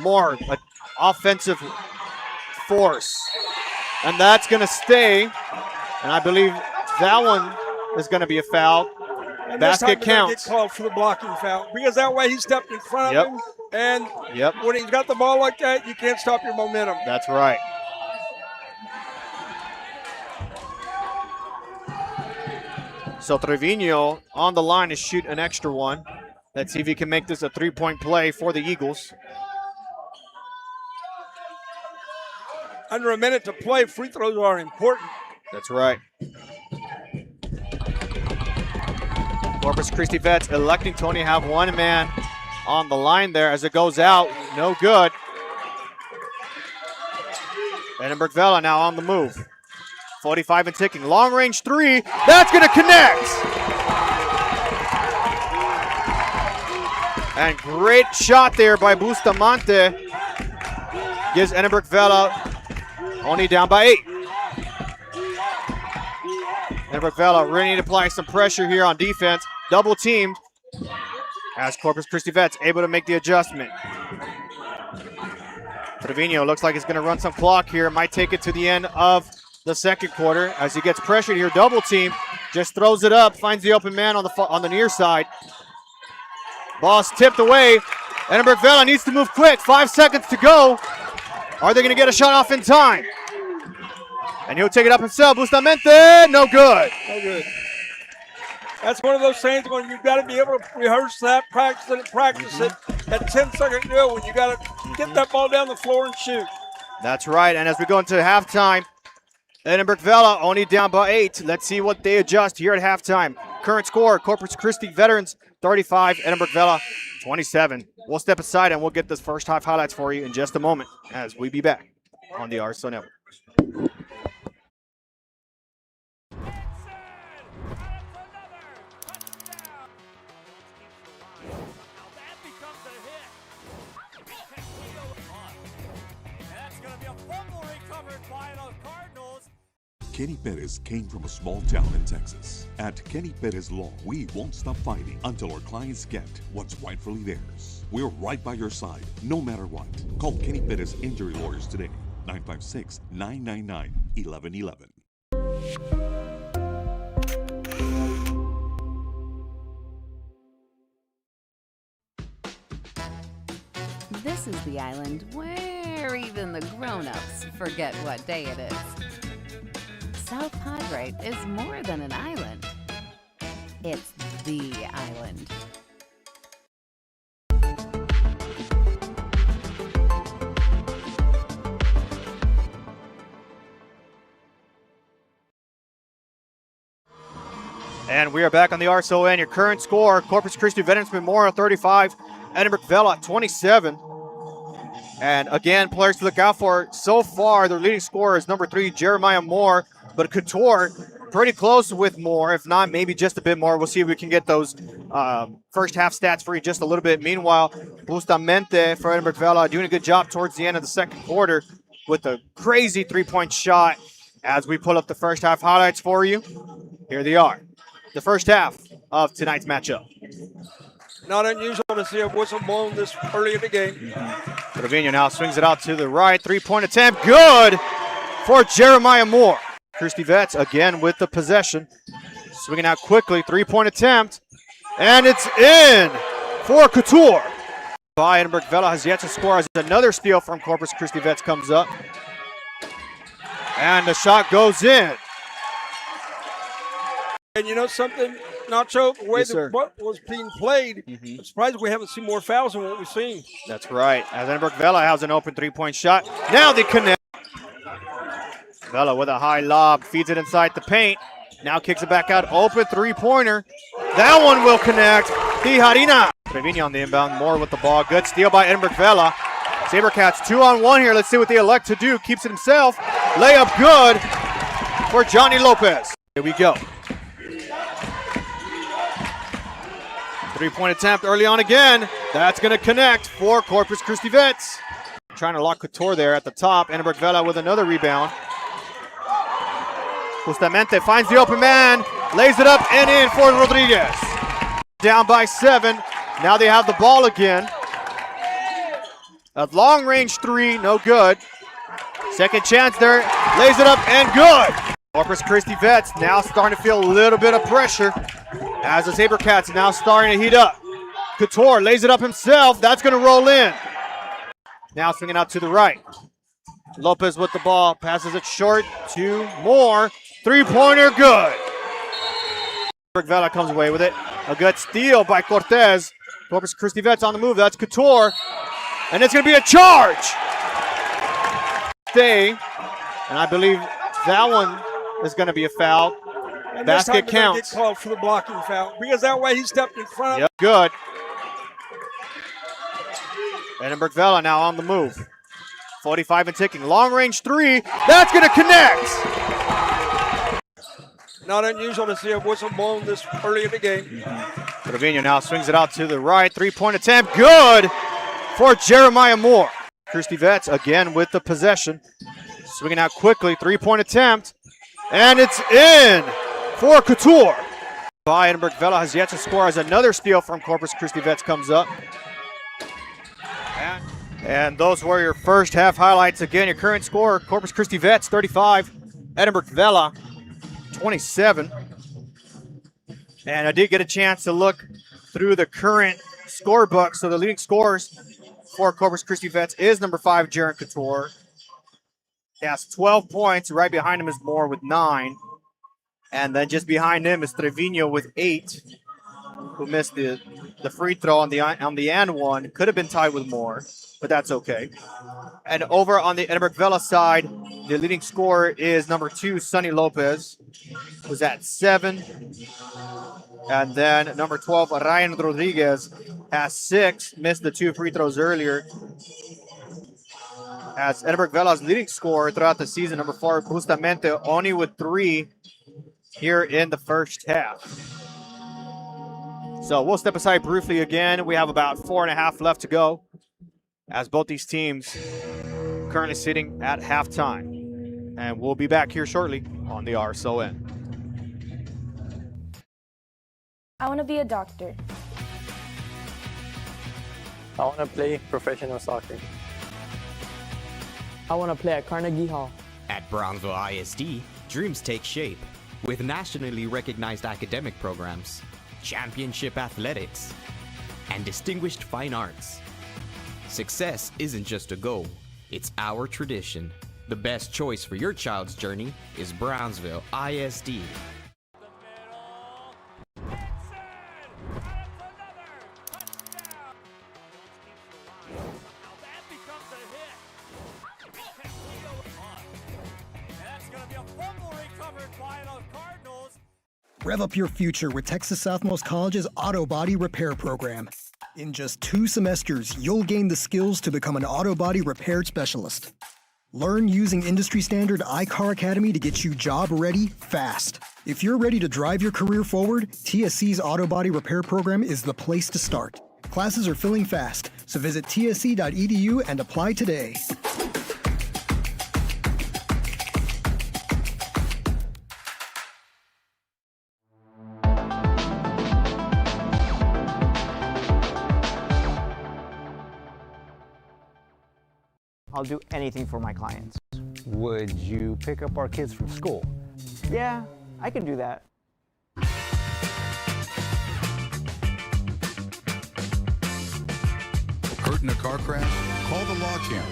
Moore, an offensive force. And that's going to stay. And I believe that one is going to be a foul. And basket counts. Get called for the blocking foul because that way he stepped in front of him. And when he's got the ball like that, you can't stop your momentum. That's right. So Trevino on the line to shoot an extra one. Let's see if he can make this a three-point play for the Eagles. Under a minute to play, free throws are important. That's right. Corpus Christi Vets electing to only have one man on the line there as it goes out. No good. Edinburg Vela now on the move. 45 and ticking. Long range three. That's going to connect. And great shot there by Bustamante. Gives Edinburg Vela only down by 8. Edinburg Vela really need to apply some pressure here on defense. Double teamed as Corpus Christi Vets able to make the adjustment. Trevino looks like he's going to run some clock here. Might take it to the end of the second quarter as he gets pressured here. Double team, just throws it up, finds the open man on the near side. Ball's tipped away. Edinburg Vela needs to move quick. 5 seconds to go. Are they going to get a shot off in time? And he'll take it up himself. Bustamante, no good. No good. That's one of those things when you've got to be able to rehearse that, practice it at 10-second drill when you got to get that ball down the floor and shoot. That's right. And as we go into halftime, Edinburg Vela only down by 8. Let's see what they adjust here at halftime. Current score, Corpus Christi Veterans 35, Edinburg Vela 27. We'll step aside and we'll get this first half highlights for you in just a moment as we be back on the RSO Network. Kenny Perez came from a small town in Texas. At Kenny Perez Law, we won't stop fighting until our clients get what's rightfully theirs. We're right by your side, no matter what. Call Kenny Perez Injury Lawyers today, 956-999-1111. This is the island where even the grown-ups forget what day it is. South Padre is more than an island. It's the island. And we are back on the RSON. Your current score, Corpus Christi Veterans Memorial 35, Edinburg Vela 27. And again, players to look out for. So far, their leading scorer is number 3, Jeremiah Moore. But Couture pretty close with Moore, if not maybe just a bit more. We'll see if we can get those first half stats for you just a little bit. Meanwhile, Bustamante for Edinburg Vela doing a good job towards the end of the second quarter with a crazy three-point shot as we pull up the first half highlights for you. Here they are. The first half of tonight's matchup. Not unusual to see a whistle blown this early in the game. Trevino now swings it out to the right. Three-point attempt. Good for Jeremiah Moore. Christi Vets again with the possession. Swinging out quickly. Three-point attempt. And it's in for Couture. By Edinburg Vela has yet to score as another steal from Corpus Christi Vets comes up. And the shot goes in. And you know something, Nacho, the way Yes, the butt was being played, I'm surprised we haven't seen more fouls than what we've seen. That's right. As Edinburg Vela has an open three-point shot. Now they connect. Vela with a high lob, feeds it inside the paint. Now kicks it back out, open three-pointer. That one will connect. Tijarina. Trevino on the inbound, Moore with the ball. Good steal by Edinburg Vela. Sabercats 2-on-1 here. Let's see what they elect to do. Keeps it himself. Layup good for Johnny Lopez. Here we go. Three-point attempt early on again. That's going to connect for Corpus Christi Vets. Trying to lock Couture there at the top. Edinburg Vela with another rebound. Justamente finds the open man. Lays it up and in for Rodriguez. Down by 7. Now they have the ball again. A long-range three, no good. Second chance there. Lays it up and good. Corpus Christi Vets now starting to feel a little bit of pressure as the Sabercats now starting to heat up. Couture lays it up himself. That's going to roll in. Now swinging out to the right. Lopez with the ball. Passes it short to Moore. Three-pointer good. Vela comes away with it. A good steal by Cortez. Corpus Christi Vets on the move. That's Couture. And it's going to be a charge. Stay. And I believe that one is going to be a foul. And basket counts. Get called for the blocking foul because that way he stepped in front. Yep, good. Edinburg Vela now on the move. 45 and ticking. Long range three. That's going to connect. Not unusual to see a whistle blown this early in the game. Trevino now swings it out to the right. Three-point attempt. Good for Jeremiah Moore. Christi Vets again with the possession. Swinging out quickly. Three-point attempt. And it's in for Couture. By Edinburg Vela has yet to score as another steal from Corpus Christi Vets comes up. And those were your first half highlights. Again, your current score, Corpus Christi Vets 35, Edinburg Vela 27. And I did get a chance to look through the current scorebook. So the leading scorers for Corpus Christi Vets is number 5, Jaron Couture. He has 12 points. Right behind him is Moore with 9. And then just behind him is Trevino with 8, who missed the free throw on the and one. Could have been tied with Moore, but that's okay. And over on the Edinburg Vela side, the leading scorer is number 2, Sonny Lopez, who's at 7. And then number 12, Ryan Rodriguez, has 6, missed the 2 free throws earlier. As Edinburg Vela's leading scorer throughout the season, number 4, Justamente, only with 3 here in the first half. So we'll step aside briefly again. We have about 4.5 left to go as both these teams currently sitting at halftime. And we'll be back here shortly on the RSON. I want to be a doctor. I want to play professional soccer. I want to play at Carnegie Hall. At Brownsville ISD, dreams take shape with nationally recognized academic programs, championship athletics, and distinguished fine arts. Success isn't just a goal, it's our tradition. The best choice for your child's journey is Brownsville ISD. Rev up your future with Texas Southmost College's Auto Body Repair Program. In just 2 semesters, you'll gain the skills to become an auto body repair specialist. Learn using industry standard iCar Academy to get you job ready fast. If you're ready to drive your career forward, TSC's Auto Body Repair Program is the place to start. Classes are filling fast, so visit tsc.edu and apply today. I'll do anything for my clients. Would you pick up our kids from school? Yeah, I can do that. Hurt in a car crash? Call the Law Channel.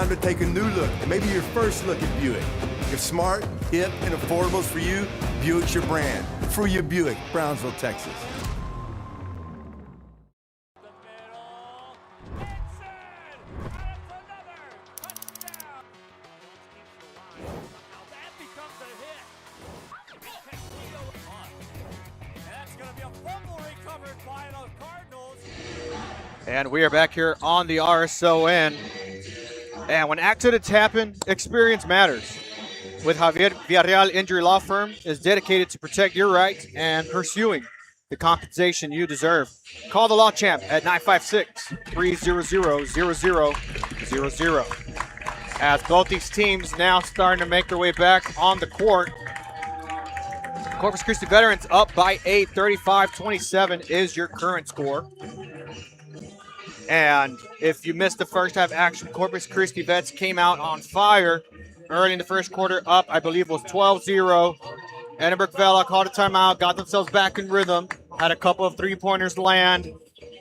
time to take a new look and maybe your first look at Buick. If smart, hip, and affordable is for you, Buick's your brand. For you, Buick, Brownsville, Texas. And we are back here on the RSON. And when accidents happen, experience matters. With Javier Villarreal Injury Law Firm is dedicated to protect your rights and pursuing the compensation you deserve. Call the Law Champ at 956-300-0000. As both these teams now starting to make their way back on the court. Corpus Christi Veterans up by 8, 35-27 is your current score. And if you missed the first half action, Corpus Christi Vets came out on fire early in the first quarter, up, I believe, was 12-0. Edinburg Vela called a timeout, got themselves back in rhythm, had a couple of three-pointers land,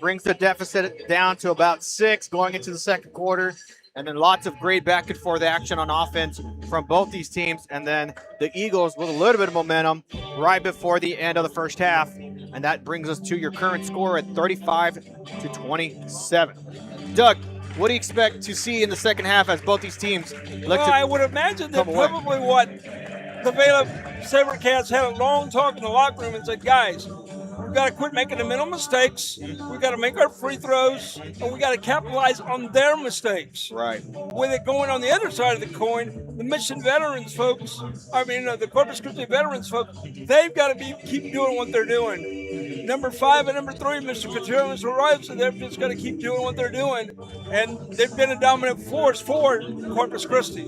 brings the deficit down to about 6 going into the second quarter. And then lots of great back and forth action on offense from both these teams. And then the Eagles with a little bit of momentum right before the end of the first half. And that brings us to your current score at 35-27. Doug, what do you expect to see in the second half as both these teams look to I would imagine that probably what the Vela SaberCats had a long talk in the locker room and said, guys, we've got to quit making the mental mistakes. We've got to make our free throws, and we got to capitalize on their mistakes. Right. With it going on the other side of the coin, the Mission Veterans folks, the Corpus Christi Veterans folks, they've got to keep doing what they're doing. Number 5 and number 3, Mr. Contreras arrives, so they're just going to keep doing what they're doing. And they've been a dominant force for Corpus Christi.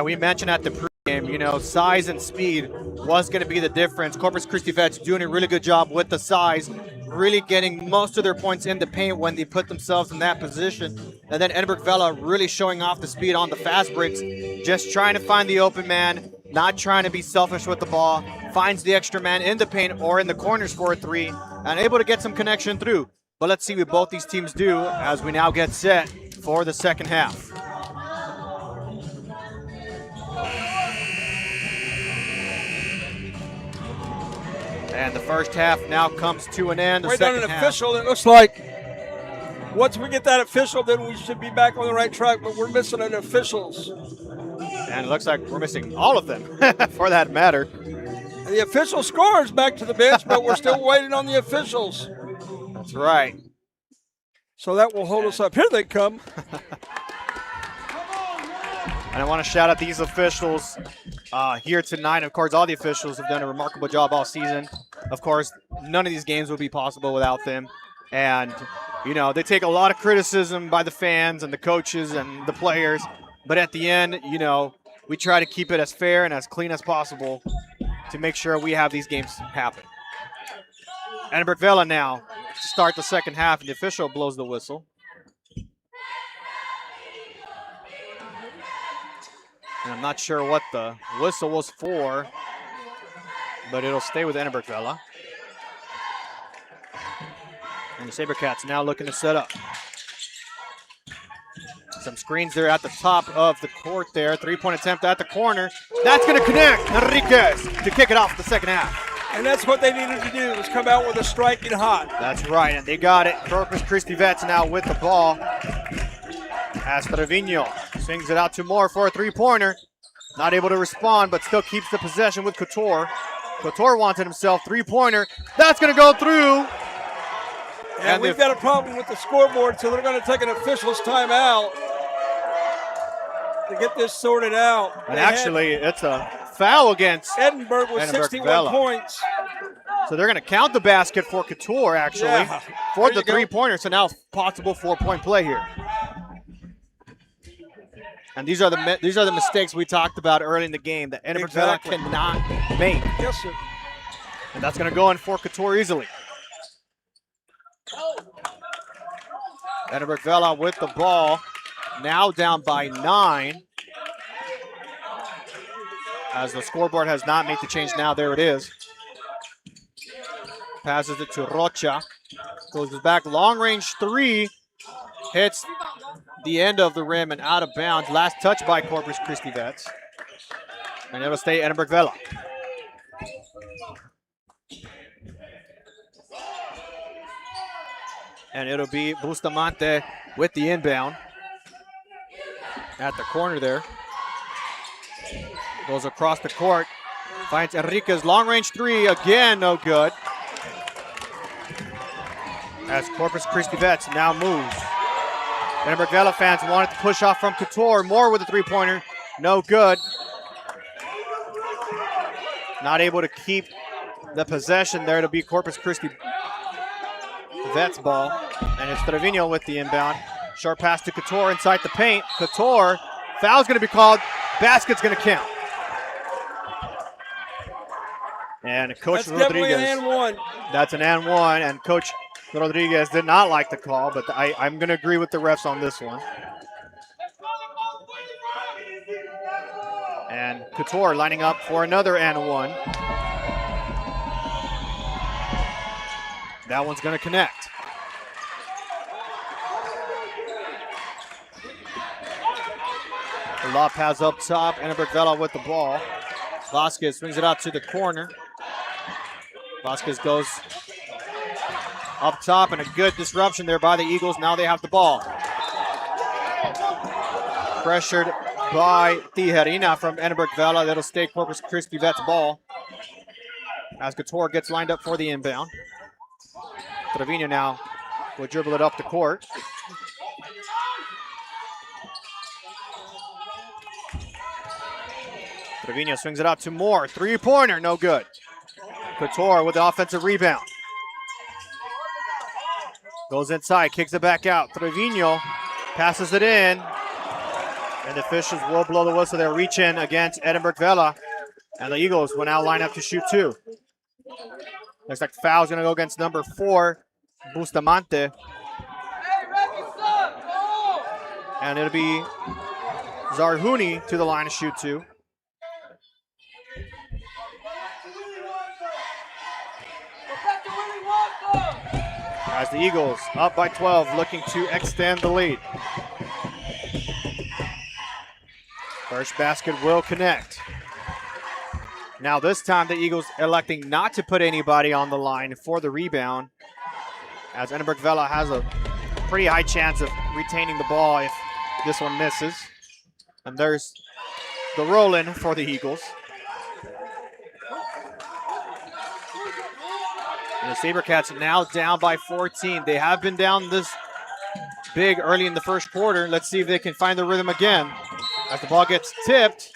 We mentioned at the pregame, size and speed was going to be the difference. Corpus Christi Vets doing a really good job with the size, really getting most of their points in the paint when they put themselves in that position. And then Edinburg Vela really showing off the speed on the fast breaks, just trying to find the open man, not trying to be selfish with the ball, finds the extra man in the paint or in the corners for a 3, and able to get some connection through. But let's see what both these teams do as we now get set for the second half. And the first half now comes to an end. Right on an official, it looks like once we get that official, then we should be back on the right track, but we're missing an officials. And it looks like we're missing all of them, for that matter. The official scores back to the bench, but we're still waiting on the officials. That's right. So that will hold us up. Here they come. And I want to shout out these officials here tonight. Of course, all the officials have done a remarkable job all season. Of course, none of these games would be possible without them. And, they take a lot of criticism by the fans and the coaches and the players. But at the end, we try to keep it as fair and as clean as possible to make sure we have these games happen. Edinburg Vela now to start the second half, and the official blows the whistle. And I'm not sure what the whistle was for, but it'll stay with Edinburg Vela. And the SaberCats now looking to set up. Some screens there at the top of the court there. 3-point attempt at the corner. That's going to connect. Enriquez to kick it off the second half. And that's what they needed to do, was come out with a striking hot. That's right, and they got it. Corpus Christi Vets now with the ball. As Trevino swings it out to Moore for a 3-pointer. Not able to respond, but still keeps the possession with Couture. Couture wanted himself 3-pointer. That's going to go through. And we've got a problem with the scoreboard, so they're going to take an official's timeout to get this sorted out. And actually, it's a foul against Edinburg with 61 Vela. points. So they're going to count the basket for Couture, actually, for the 3-pointer. So now possible 4-point play here. And these are the mistakes we talked about early in the game that Edinburg Vela cannot make. Yes, sir. And that's going to go in for Couture easily. Edinburg Vela with the ball, now down by 9. As the scoreboard has not made the change now, there it is. Passes it to Rocha. Goes back, long range 3. Hits the end of the rim and out of bounds. Last touch by Corpus Christi Vets. And it'll stay Edinburg Vela. And it'll be Bustamante with the inbound at the corner there. Goes across the court. Finds Enriquez, long-range three, again, no good. As Corpus Christi Vets now moves. Edinburg Vela fans wanted to push off from Couture. Moore with a three-pointer, no good. Not able to keep the possession there to be Corpus Christi Vets ball. And it's Trevino with the inbound. Short pass to Couture inside the paint. Couture, foul's gonna be called. Basket's gonna count. And Coach That's Rodriguez. definitely an and one. That's an and one, and Coach Rodriguez did not like the call, but I'm gonna agree with the refs on this one. And Couture lining up for another and one. That one's gonna connect. The lob pass up top, Edinburg Vela with the ball. Vasquez swings it out to the corner. Vasquez goes up top, and a good disruption there by the Eagles. Now they have the ball. Pressured by Tijerina from Edinburg Vela. That'll stay Corpus Christi Vets ball. As Couture gets lined up for the inbound. Trevino now will dribble it up the court. Trevino swings it out to Moore. Three-pointer, no good. Couture with the offensive rebound. Goes inside, kicks it back out. Trevino passes it in. And the officials will blow the whistle. They'll reach in against Edinburg Vela. And the Eagles will now line up to shoot two. Looks like the foul's going to go against number 4, Bustamante. And it'll be Zarhuni to the line to shoot two. As the Eagles up by 12, looking to extend the lead. First basket will connect. Now this time the Eagles electing not to put anybody on the line for the rebound, as Edinburg Vela has a pretty high chance of retaining the ball if this one misses. And there's the roll-in for the Eagles. And the SaberCats now down by 14. They have been down this big early in the first quarter. Let's see if they can find the rhythm again as the ball gets tipped.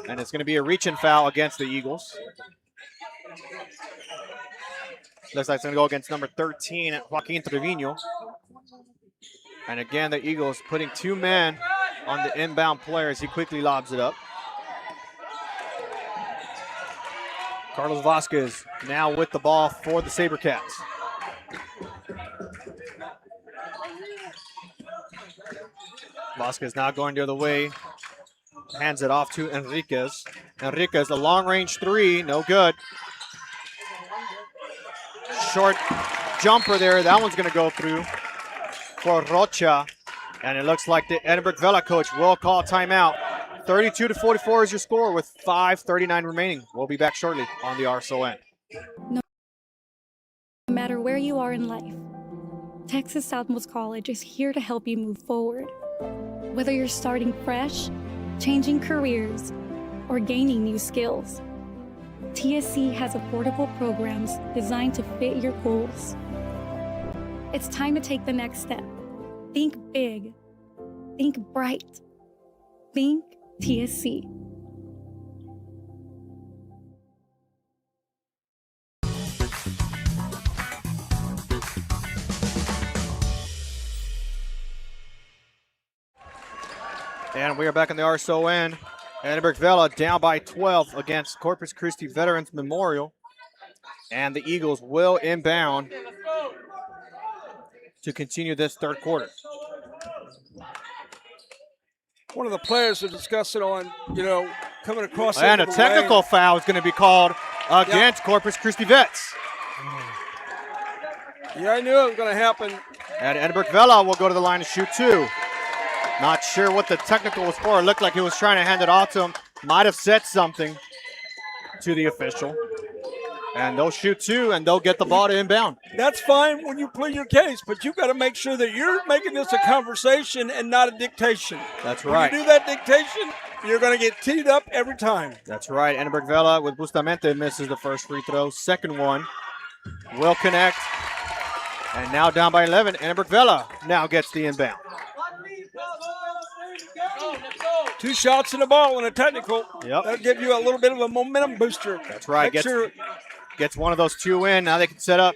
And it's going to be a reach-in foul against the Eagles. Looks like it's going to go against number 13, Joaquin Trevino. And again, the Eagles putting 2 men on the inbound player as he quickly lobs it up. Carlos Vasquez now with the ball for the SaberCats. Vasquez now going the other way. Hands it off to Enriquez. Enriquez, a long-range three, no good. Short jumper there. That one's going to go through for Rocha. And it looks like the Edinburg Vela coach will call timeout. 32-44 is your score with 5:39 remaining. We'll be back shortly on the RSON. No matter where you are in life, Texas Southmost College is here to help you move forward. Whether you're starting fresh, changing careers, or gaining new skills, TSC has affordable programs designed to fit your goals. It's time to take the next step. Think big. Think bright. Think TSC. And we are back in the RSON. Edinburg Vela down by 12 against Corpus Christi Veterans Memorial. And the Eagles will inbound to continue this third quarter. One of the players are discussing on, coming across. And a technical foul is going to be called against Corpus Christi Vets. Yeah, I knew it was going to happen. And Edinburg Vela will go to the line to shoot two. Not sure what the technical was for. It looked like he was trying to hand it off to him. Might have said something to the official. And they'll shoot two, and they'll get the ball to inbound. That's fine when you plead your case, but you've got to make sure that you're making this a conversation and not a dictation. That's right. When you do that dictation, you're going to get teed up every time. That's right. Edinburg Vela with Bustamante misses the first free throw. Second one will connect. And now down by 11, Edinburg Vela now gets the inbound. 2 shots in the ball and a technical. Yep. That'll give you a little bit of a momentum booster. That's right. Gets one of those 2 in. Now they can set up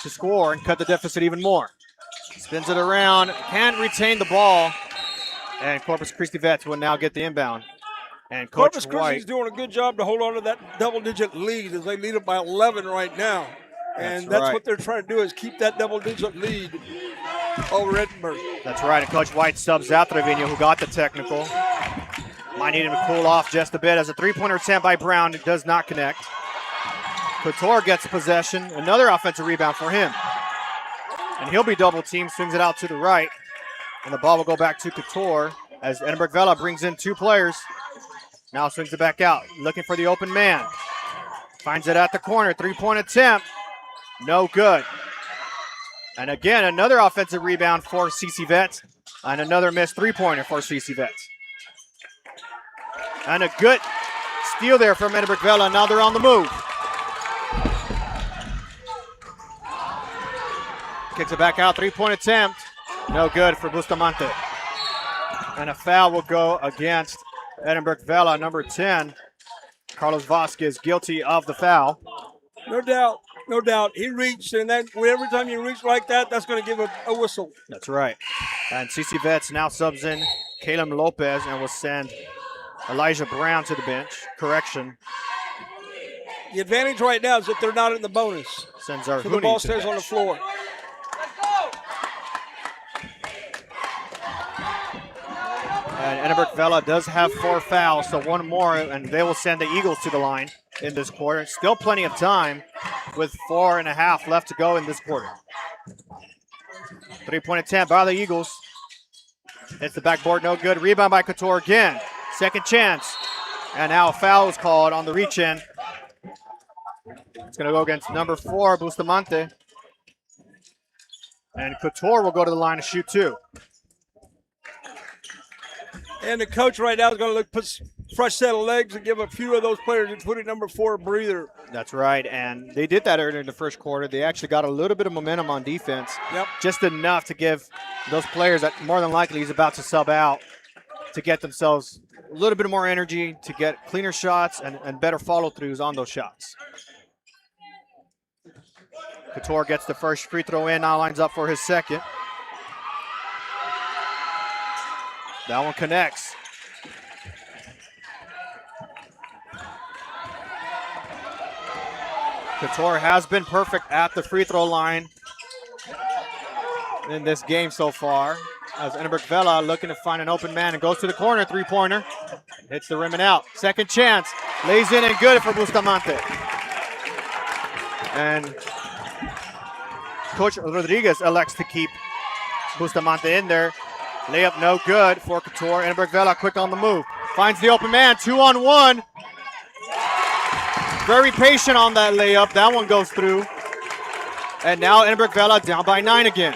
to score and cut the deficit even more. Spins it around. Can't retain the ball. And Corpus Christi Vets will now get the inbound. And Coach Corpus White. Christi's doing a good job to hold on to that double-digit lead as they lead it by 11 right now. And that's right. what they're trying to do is keep that double-digit lead over Edinburg. That's right. And Coach White subs out Trevino, who got the technical. Might need him to cool off just a bit as a three-pointer attempt by Brown does not connect. Couture gets possession. Another offensive rebound for him. And he'll be double-teamed, swings it out to the right. And the ball will go back to Couture as Edinburg Vela brings in 2 players. Now swings it back out, looking for the open man. Finds it at the corner, 3-point attempt. No good. And again, another offensive rebound for CC Vets. And another missed 3-pointer for CC Vets. And a good steal there from Edinburg Vela. Now they're on the move. Kicks it back out, 3-point attempt. No good for Bustamante. And a foul will go against Edinburg Vela, number 10. Carlos Vasquez guilty of the foul. No doubt, no doubt. He reached, and then every time you reach like that, that's going to give a whistle. That's right. And CC Vets now subs in Caleb Lopez and will send Elijah Brown to the bench. Correction. The advantage right now is that they're not in the bonus. Sends so the ball stays on the floor. And Edinburg Vela does have 4 fouls, so 1 more, and they will send the Eagles to the line in this quarter. Still plenty of time with 4.5 left to go in this quarter. 3-point attempt by the Eagles. Hits the backboard, no good. Rebound by Couture again. Second chance. And now a foul is called on the reach-in. It's going to go against number 4, Bustamante. And Couture will go to the line to shoot 2. And the coach right now is going to put a fresh set of legs and give a few of those players, including number 4, a breather. That's right, and they did that earlier in the first quarter. They actually got a little bit of momentum on defense. Yep. Just enough to give those players that more than likely he's about to sub out to get themselves a little bit more energy, to get cleaner shots and better follow-throughs on those shots. Couture gets the first free throw in, now lines up for his second. That one connects. Couture has been perfect at the free throw line in this game so far. As Edinburg Vela looking to find an open man and goes to the corner, 3-pointer. Hits the rim and out. Second chance. Lays in and good for Bustamante. And Coach Rodriguez elects to keep Bustamante in there. Layup no good for Couture. Edinburg Vela quick on the move. Finds the open man, 2-on-1. Very patient on that layup. That one goes through. And now Edinburg Vela down by 9 again.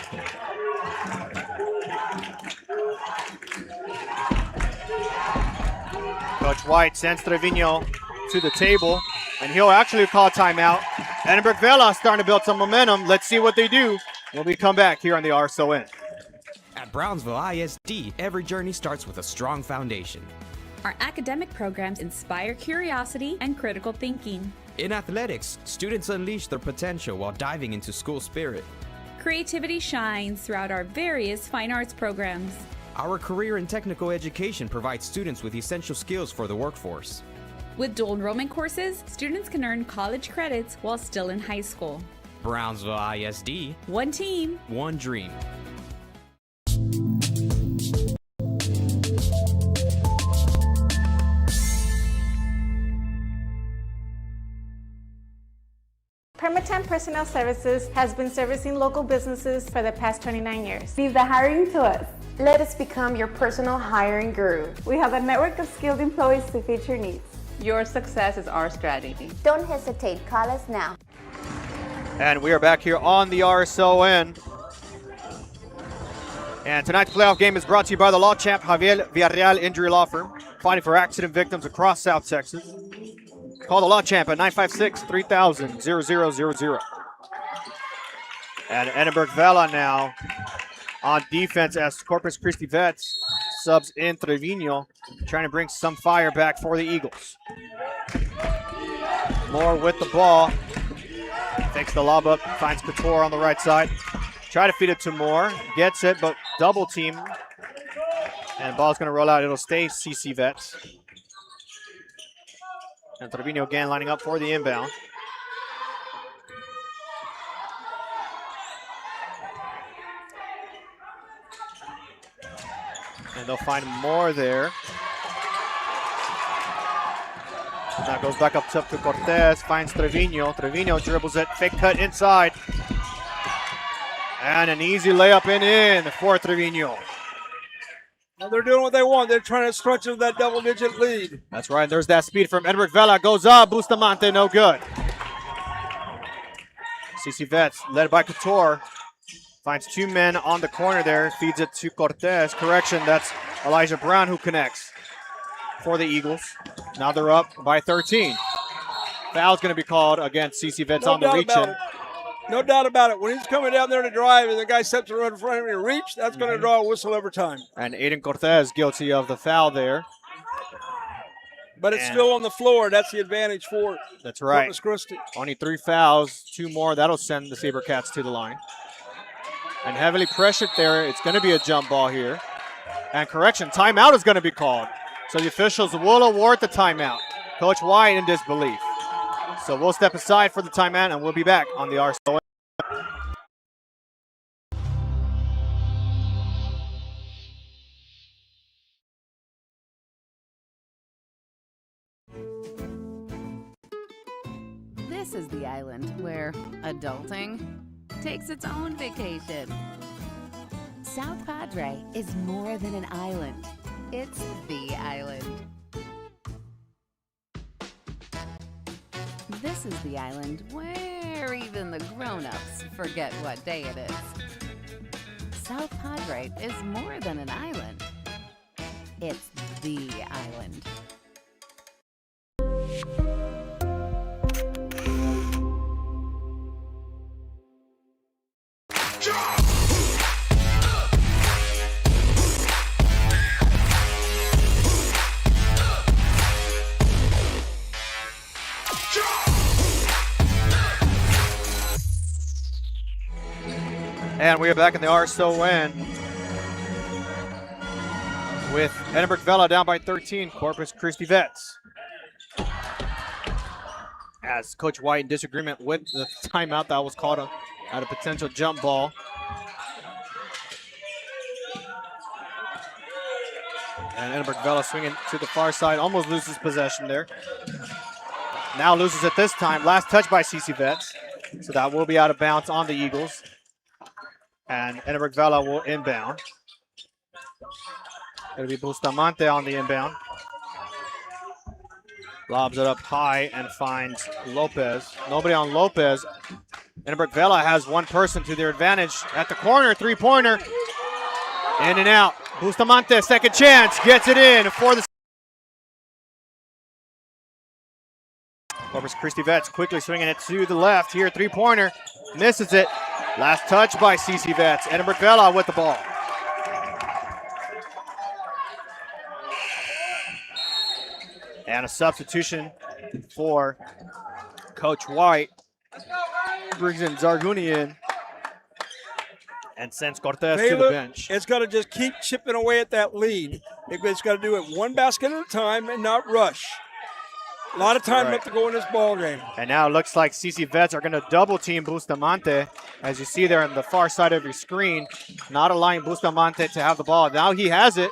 Coach White sends Trevino to the table, and he'll actually call a timeout. Edinburg Vela starting to build some momentum. Let's see what they do when we come back here on the RSON. At Brownsville ISD, every journey starts with a strong foundation. Our academic programs inspire curiosity and critical thinking. In athletics, students unleash their potential while diving into school spirit. Creativity shines throughout our various fine arts programs. Our career and technical education provides students with essential skills for the workforce. With dual enrollment courses, students can earn college credits while still in high school. Brownsville ISD. One team. One dream. Permatemp Personnel Services has been servicing local businesses for the past 29 years. Leave the hiring to us. Let us become your personal hiring guru. We have a network of skilled employees to fit your needs. Your success is our strategy. Don't hesitate, call us now. And we are back here on the RSON. And tonight's playoff game is brought to you by the law champ Javier Villarreal Injury Law Firm, fighting for accident victims across South Texas. Call the law champ at 956-3000-0000. And Edinburg Vela now on defense as Corpus Christi Vets subs in Trevino, trying to bring some fire back for the Eagles. Moore with the ball. Takes the lob up, finds Couture on the right side. Try to feed it to Moore. Gets it, but double team. And the ball's going to roll out. It'll stay CC Vets. And Trevino again lining up for the inbound. And they'll find Moore there. That goes back up to Cortez, finds Trevino. Trevino dribbles it, fake cut inside. And an easy layup and in for Trevino. Well, they're doing what they want. They're trying to stretch to that double-digit lead. That's right. There's that speed from Edinburg Vela. Goes up. Bustamante, no good. CC Vets, led by Couture. Finds two men on the corner there. Feeds it to Cortez. Correction, that's Elijah Brown who connects for the Eagles. Now they're up by 13. Foul's going to be called against CC Vets on the reach-in. No doubt about it. When he's coming down there to drive and the guy steps right in front of him to reach, that's going to draw a whistle every time. And Aiden Cortez guilty of the foul there. But it's still on the floor. That's the advantage for it. That's right. Corpus Christi. Only 3 fouls, 2 more. That'll send the SaberCats to the line. And heavily pressured there. It's going to be a jump ball here. And correction, timeout is going to be called. So the officials will award the timeout. Coach White in disbelief. So we'll step aside for the timeout, and we'll be back on the RSON. This is the island where adulting takes its own vacation. South Padre is more than an island. It's the island. This is the island where even the grown-ups forget what day it is. South Padre is more than an island. It's the island. And we are back in the RSON with Edinburg Vela down by 13, Corpus Christi Vets. As Coach White in disagreement with the timeout that was called at a potential jump ball. And Edinburg Vela swinging to the far side, almost loses possession there. Now loses it this time. Last touch by CC Vets. So that will be out of bounds on the Eagles. And Edinburg Vela will inbound. It'll be Bustamante on the inbound. Lobs it up high and finds Lopez. Nobody on Lopez. Edinburg Vela has one person to their advantage at the corner. Three-pointer. In and out. Bustamante, second chance. Gets it in for the Corpus Christi Vets quickly swinging it to the left here. Three-pointer. Misses it. Last touch by CC Vets. Edinburg Vela with the ball. And a substitution for Coach White. Brings in Zarguni in and sends Cortez to the bench. It's got to just keep chipping away at that lead. It's got to do it one basket at a time and not rush. A lot of time left to go in this ball game. And now it looks like CC Vets are going to double team Bustamante. As you see there on the far side of your screen, not allowing Bustamante to have the ball. Now he has it.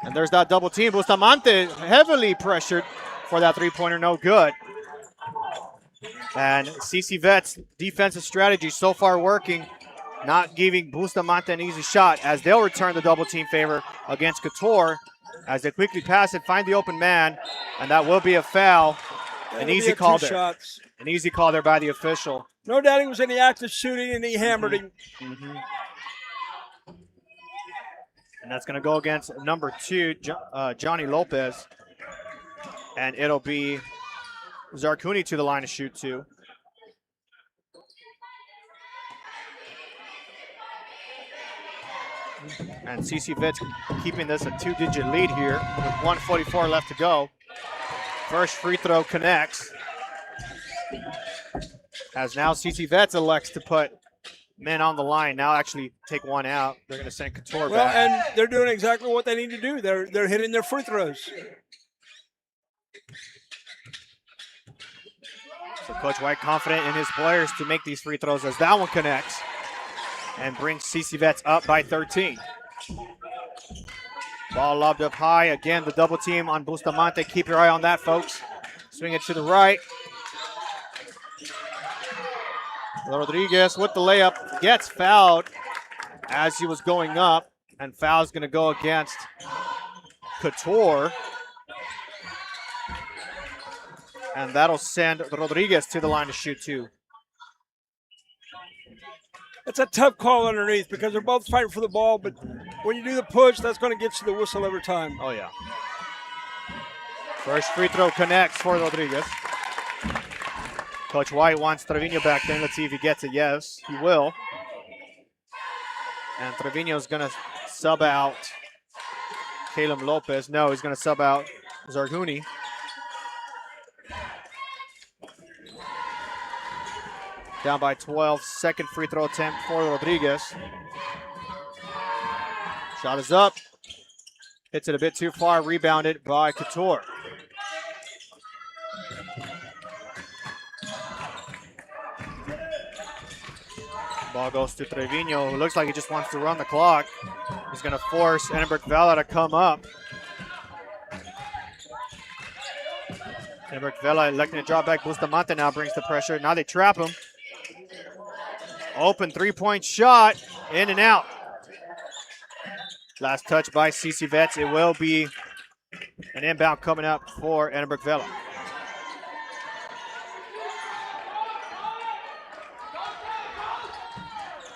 And there's that double team. Bustamante heavily pressured for that three-pointer, no good. And CC Vet's defensive strategy so far working, not giving Bustamante an easy shot as they'll return the double team favor against Couture as they quickly pass it, find the open man, and that will be a foul. An easy call there. Shots. An easy call there by the official. No doubt he was in the act of shooting and he hammered him. And that's going to go against number 2, Johnny Lopez. And it'll be Zarkuni to the line to shoot 2. And CC Vitz keeping this a 2-digit lead here with 1:44 left to go. First free throw connects. As now CC Vetz elects to put men on the line. Now actually take one out. They're going to send Couture back. And they're doing exactly what they need to do. They're hitting their free throws. So Coach White confident in his players to make these free throws as that one connects and brings CC Vetz up by 13. Ball lobbed up high. Again, the double team on Bustamante. Keep your eye on that, folks. Swing it to the right. Rodriguez with the layup gets fouled as he was going up, and foul's going to go against Couture. And that'll send Rodriguez to the line to shoot 2. It's a tough call underneath because they're both fighting for the ball, but when you do the push, that's going to get you the whistle every time. Oh, yeah. First free throw connects for Rodriguez. Coach White wants Trevino back then. Let's see if he gets it. Yes, he will. And Trevino's going to sub out Caleb Lopez. No, he's going to sub out Zarguni. Down by 12. Second free throw attempt for Rodriguez. Shot is up. Hits it a bit too far. Rebounded by Couture. Ball goes to Trevino, who looks like he just wants to run the clock. He's going to force Edinburg Vela to come up. Edinburg Vela electing to drop back. Bustamante now brings the pressure. Now they trap him. Open three-point shot. In and out. Last touch by CC Vetz. It will be an inbound coming up for Edinburg Vela.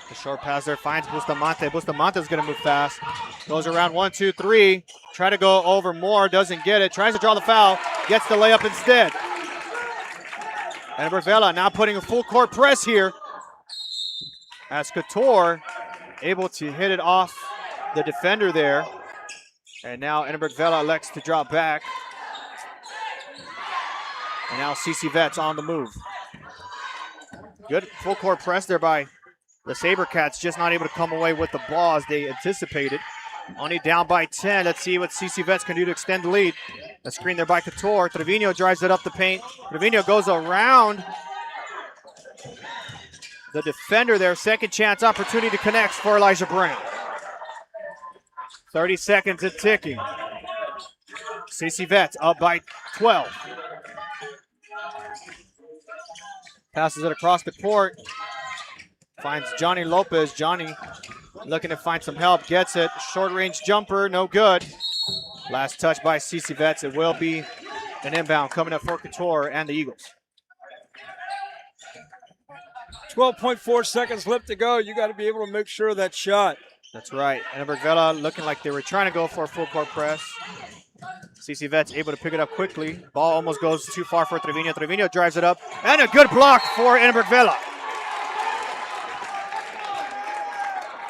The short pass there finds Bustamante. Bustamante's going to move fast. Goes around 1, 2, 3. Try to go over more. Doesn't get it. Tries to draw the foul. Gets the layup instead. Edinburg Vela now putting a full court press here. As Couture able to hit it off the defender there. And now Edinburg Vela elects to drop back. And now CC Vetz on the move. Good full court press there by the SaberCats, just not able to come away with the ball as they anticipated. Only down by 10. Let's see what CC Vetz can do to extend the lead. A screen there by Couture. Trevino drives it up the paint. Trevino goes around the defender there. Second chance opportunity to connect for Elijah Brown. 30 seconds and ticking. CC Vetz up by 12. Passes it across the court. Finds Johnny Lopez. Johnny looking to find some help. Gets it. Short range jumper. No good. Last touch by CC Vetz. It will be an inbound coming up for Couture and the Eagles. 12.4 seconds left to go. You got to be able to make sure of that shot. That's right. Edinburg Vela looking like they were trying to go for a full court press. CC Vetz able to pick it up quickly. Ball almost goes too far for Trevino. Trevino drives it up. And a good block for Edinburg Vela.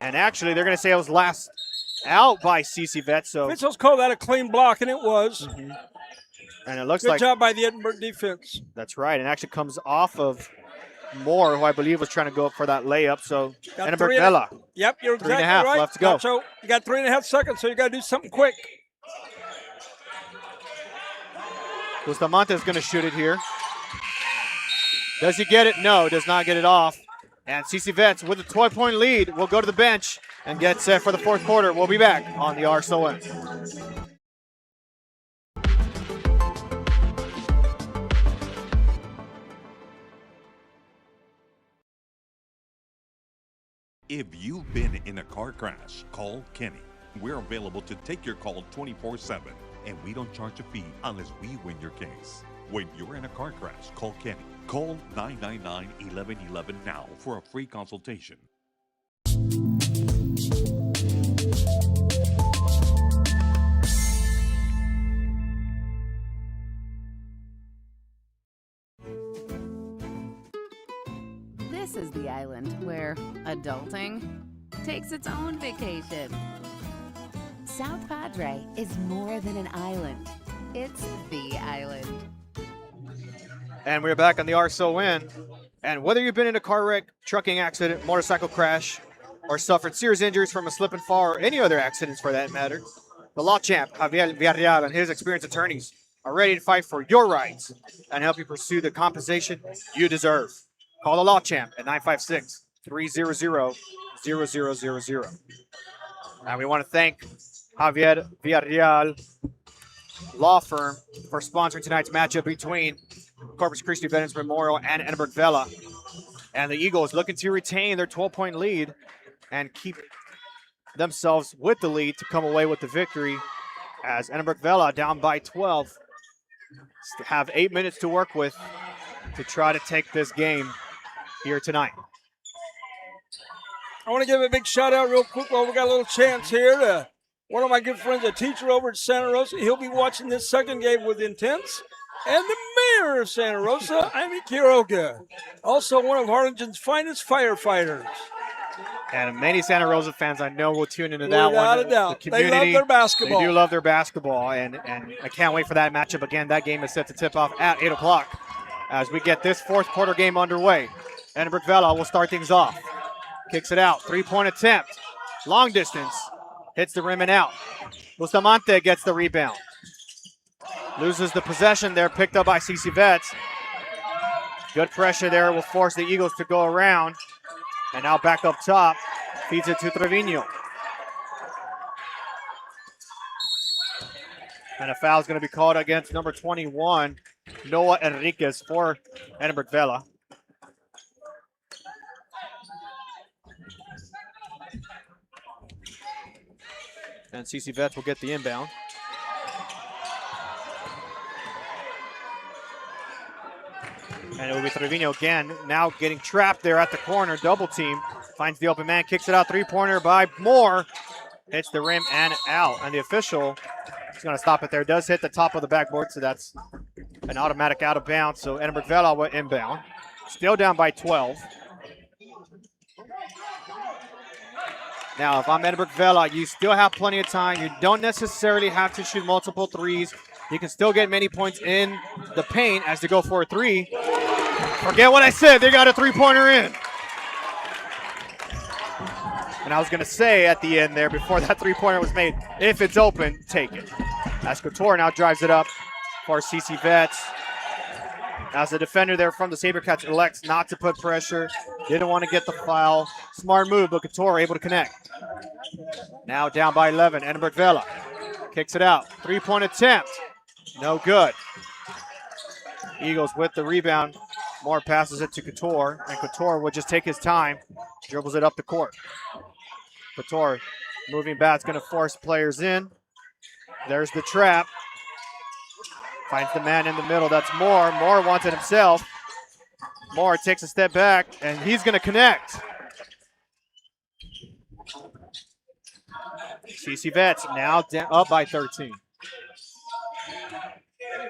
And actually, they're going to say it was last out by CC Vetz. So officials call that a clean block, and it was. And it looks good like job by the Edinburg defense. That's right. And actually comes off of Moore, who I believe was trying to go for that layup. So Edinburg Vela. Yep, you're exactly 3.5 right. left to go. So you got 3.5 seconds, so you got to do something quick. Bustamante is going to shoot it here. Does he get it? No, does not get it off. And CC Vetz with a 12-point lead will go to the bench and get set for the fourth quarter. We'll be back on the RSON. If you've been in a car crash, call Kenny. We're available to take your call 24/7, and we don't charge a fee unless we win your case. When you're in a car crash, call Kenny. Call 999-1111 now for a free consultation. This is the island where adulting takes its own vacation. South Padre is more than an island. It's the island. And we're back on the RSON. And whether you've been in a car wreck, trucking accident, motorcycle crash, or suffered serious injuries from a slip and fall or any other accidents for that matter, the law champ, Javier Villarreal, and his experienced attorneys are ready to fight for your rights and help you pursue the compensation you deserve. Call the law champ at 956-300-0000. And we want to thank Javier Villarreal Law Firm for sponsoring tonight's matchup between Corpus Christi Veterans Memorial and Edinburg Vela. And the Eagles looking to retain their 12-point lead and keep themselves with the lead to come away with the victory, as Edinburg Vela down by 12 have 8 minutes to work with to try to take this game here tonight. I want to give a big shout out real quick while we got a little chance here to one of my good friends, a teacher over at Santa Rosa. He'll be watching this second game with intense. And the mayor of Santa Rosa, Amy Quiroga. Also one of Harlingen's finest firefighters. And many Santa Rosa fans I know will tune into that one. Without a doubt. The community, they love their basketball. They do love their basketball, and I can't wait for that matchup again. That game is set to tip off at 8 o'clock as we get this fourth quarter game underway. Edinburg Vela will start things off. Kicks it out. Three-point attempt. Long distance. Hits the rim and out. Bustamante gets the rebound. Loses the possession there, picked up by CC Vets. Good pressure there will force the Eagles to go around. And now back up top, feeds it to Trevino. And a foul is going to be called against number 21, Noah Enriquez for Edinburg Vela. And CC Vets will get the inbound. And it will be Trevino again, now getting trapped there at the corner, double team. Finds the open man, kicks it out, three-pointer by Moore. Hits the rim and out. And the official is going to stop it there. Does hit the top of the backboard, so that's an automatic out of bounds. So Edinburg Vela will inbound. Still down by 12. Now, if I'm Edinburg Vela, you still have plenty of time. You don't necessarily have to shoot multiple threes. You can still get many points in the paint as they go for a three. Forget what I said. They got a three-pointer in. And I was going to say at the end there, before that three-pointer was made, if it's open, take it. As Couture now drives it up for CC Vets. As the defender there from the Sabercats elects not to put pressure. Didn't want to get the foul. Smart move, but Couture able to connect. Now down by 11, Edinburg Vela. Kicks it out. Three-point attempt. No good. Eagles with the rebound. Moore passes it to Couture, and Couture will just take his time. Dribbles it up the court. Couture moving back, going to force players in. There's the trap. Finds the man in the middle. That's Moore. Moore wants it himself. Moore takes a step back, and he's going to connect. CC Vets now up by 13.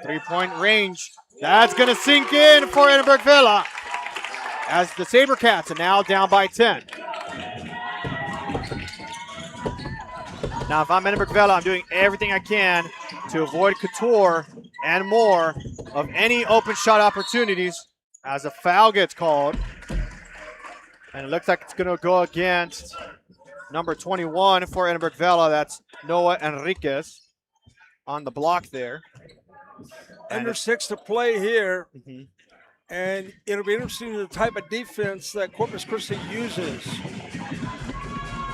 Three-point range. That's going to sink in for Edinburg Vela as the Sabercats are now down by 10. Now, if I'm Edinburg Vela, I'm doing everything I can to avoid Couture and Moore of any open shot opportunities as a foul gets called. And it looks like it's going to go against number 21 for Edinburg Vela. That's Noah Enriquez on the block there. Under 6 to play here. And it'll be interesting the type of defense that Corpus Christi uses.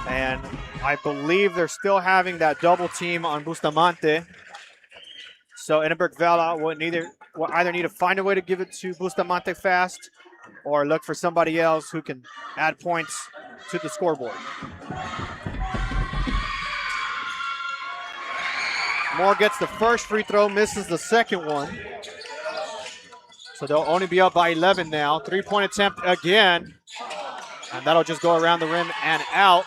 And I believe they're still having that double team on Bustamante. So Edinburg Vela will either need to find a way to give it to Bustamante fast or look for somebody else who can add points to the scoreboard. Moore gets the first free throw, misses the second one. So they'll only be up by 11 now. Three-point attempt again. And that'll just go around the rim and out.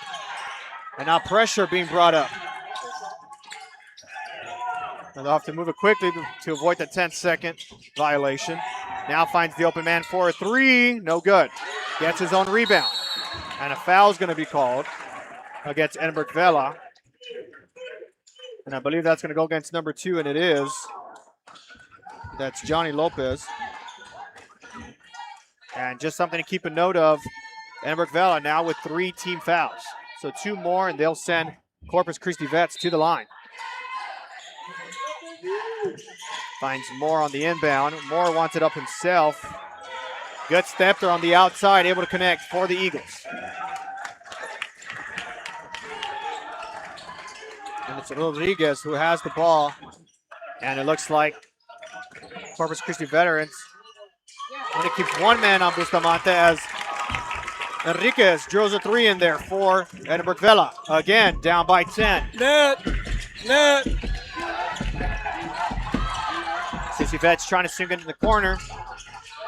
And now pressure being brought up. And they'll have to move it quickly to avoid the 10-second violation. Now finds the open man for a three. No good. Gets his own rebound. And a foul is going to be called against Edinburg Vela. And I believe that's going to go against number 2, and it is. That's Johnny Lopez. And just something to keep a note of, Edinburg Vela now with 3 team fouls. So 2 more, and they'll send Corpus Christi Vets to the line. Finds Moore on the inbound. Moore wants it up himself. Good step there on the outside, able to connect for the Eagles. And it's Rodriguez who has the ball. And it looks like Corpus Christi veterans. And it keeps one man on Bustamante as Enriquez drills a 3 in there for Edinburg Vela. Again, down by 10. Net. Sissy Vets trying to swing it in the corner.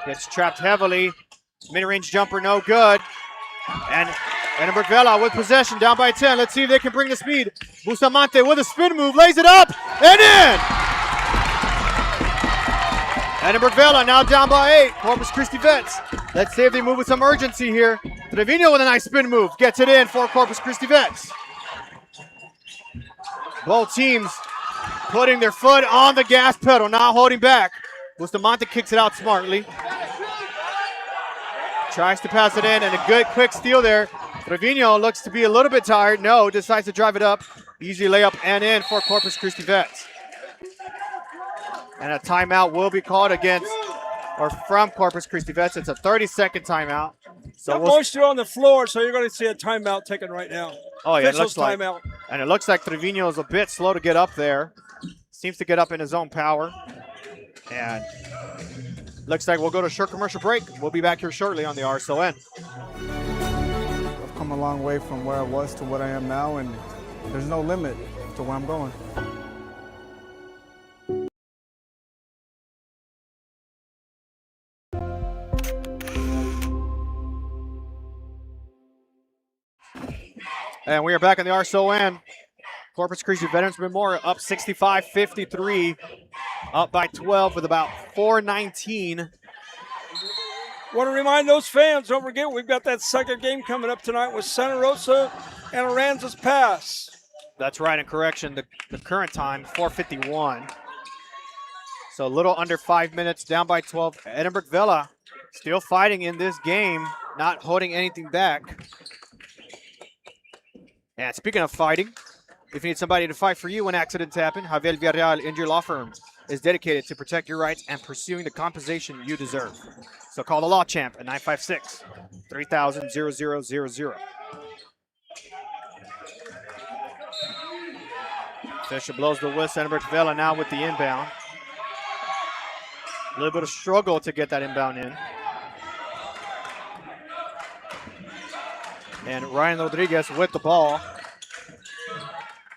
Gets trapped heavily. Mid-range jumper, no good. And Edinburg Vela with possession, down by 10. Let's see if they can bring the speed. Bustamante with a spin move, lays it up, and in! Edinburg Vela now down by 8. Corpus Christi Vets. Let's see if they move with some urgency here. Trevino with a nice spin move. Gets it in for Corpus Christi Vets. Both teams putting their foot on the gas pedal, not holding back. Bustamante kicks it out smartly. Tries to pass it in, and a good quick steal there. Trevino looks to be a little bit tired. No, decides to drive it up. Easy layup and in for Corpus Christi Vets. And a timeout will be called against, or from Corpus Christi Vets. It's a 30-second timeout. So got moisture on the floor, so you're going to see a timeout taken right now. Oh, yeah, it Officials looks like. timeout. And it looks like Trevino is a bit slow to get up there. Seems to get up in his own power. And looks like we'll go to a short commercial break. We'll be back here shortly on the RSON. I've come a long way from where I was to what I am now, and there's no limit to where I'm going. And we are back in the RSON. Corpus Christi Veterans been more up 65-53, up by 12 with about 4:19. Want to remind those fans, don't forget, we've got that second game coming up tonight with Santa Rosa and Aransas Pass. That's right, and correction, the current time, 4:51. So a little under 5 minutes, down by 12. Edinburg Vela still fighting in this game, not holding anything back. And speaking of fighting, if you need somebody to fight for you when accidents happen, Javier Villarreal Injury Law Firm is dedicated to protect your rights and pursuing the compensation you deserve. So call the Law Champ at 956-3000-0000. Fisher blows the whistle. Edinburg Vela now with the inbound. A little bit of struggle to get that inbound in. And Ryan Rodriguez with the ball.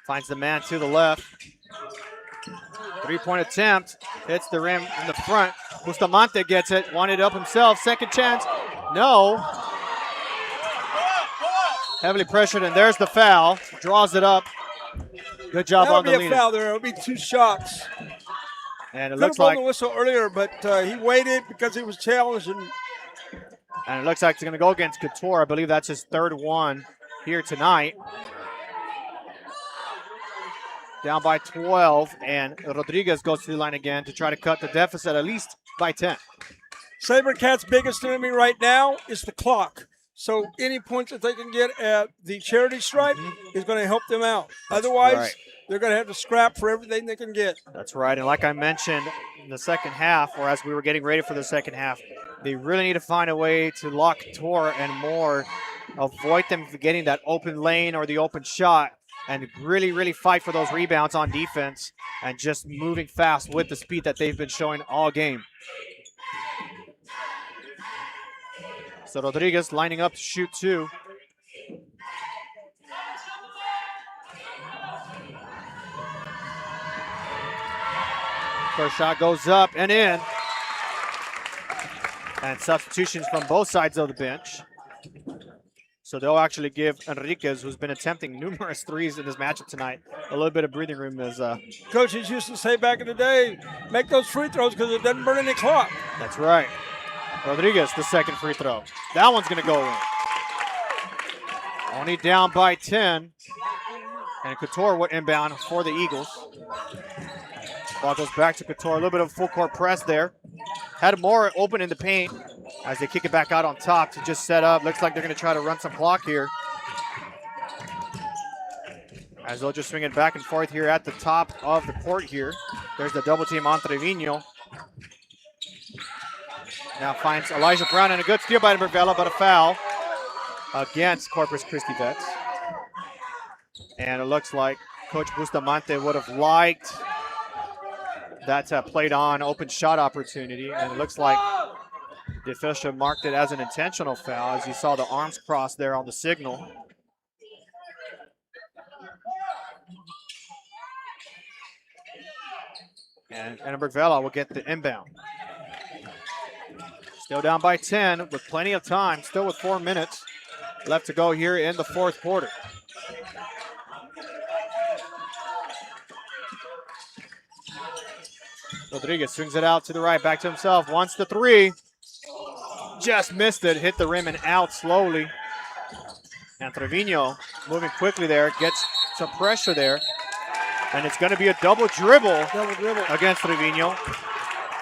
Finds the man to the left. 3-point attempt. Hits the rim in the front. Bustamante gets it. Wanted it up himself. Second chance. No. Heavily pressured, and there's the foul. Draws it up. Good job on the lead. That would be a foul there. It would be 2 shots. And it Could looks have blown like the whistle earlier, but he waited because he was challenged. And it looks like it's going to go against Couture. I believe that's his third one here tonight. Down by 12, and Rodriguez goes to the line again to try to cut the deficit at least by 10. SaberCats' biggest enemy right now is the clock. So any points that they can get at the charity stripe is going to help them out. Otherwise, they're going to have to scrap for everything they can get. That's right, and like I mentioned in the second half, or as we were getting ready for the second half, they really need to find a way to lock Couture and Moore, avoid them getting that open lane or the open shot, and really, really fight for those rebounds on defense and just moving fast with the speed that they've been showing all game. So Rodriguez lining up to shoot 2. First shot goes up and in. And substitutions from both sides of the bench. So they'll actually give Enriquez, who's been attempting numerous threes in this matchup tonight, a little bit of breathing room. As coaches used to say back in the day, make those free throws because it doesn't burn any clock. That's right. Rodriguez, the second free throw. That one's going to go in. Only down by 10. And Couture would inbound for the Eagles. Ball goes back to Couture. A little bit of full court press there. Had more open in the paint as they kick it back out on top to just set up. Looks like they're going to try to run some clock here. As they'll just swing it back and forth here at the top of the court here. There's the double team on Trevino. Now finds Elijah Brown, and a good steal by Edinburg Vela, but a foul against Corpus Christi Vets. And it looks like Coach Bustamante would have liked that played on open shot opportunity. And it looks like the official marked it as an intentional foul as you saw the arms crossed there on the signal. And Edinburg Vela will get the inbound. Still down by 10 with plenty of time, still with 4 minutes left to go here in the fourth quarter. Rodriguez swings it out to the right, back to himself, wants the three. Just missed it, hit the rim and out slowly. And Trevino moving quickly there, gets some pressure there. And it's going to be a double dribble against Trevino.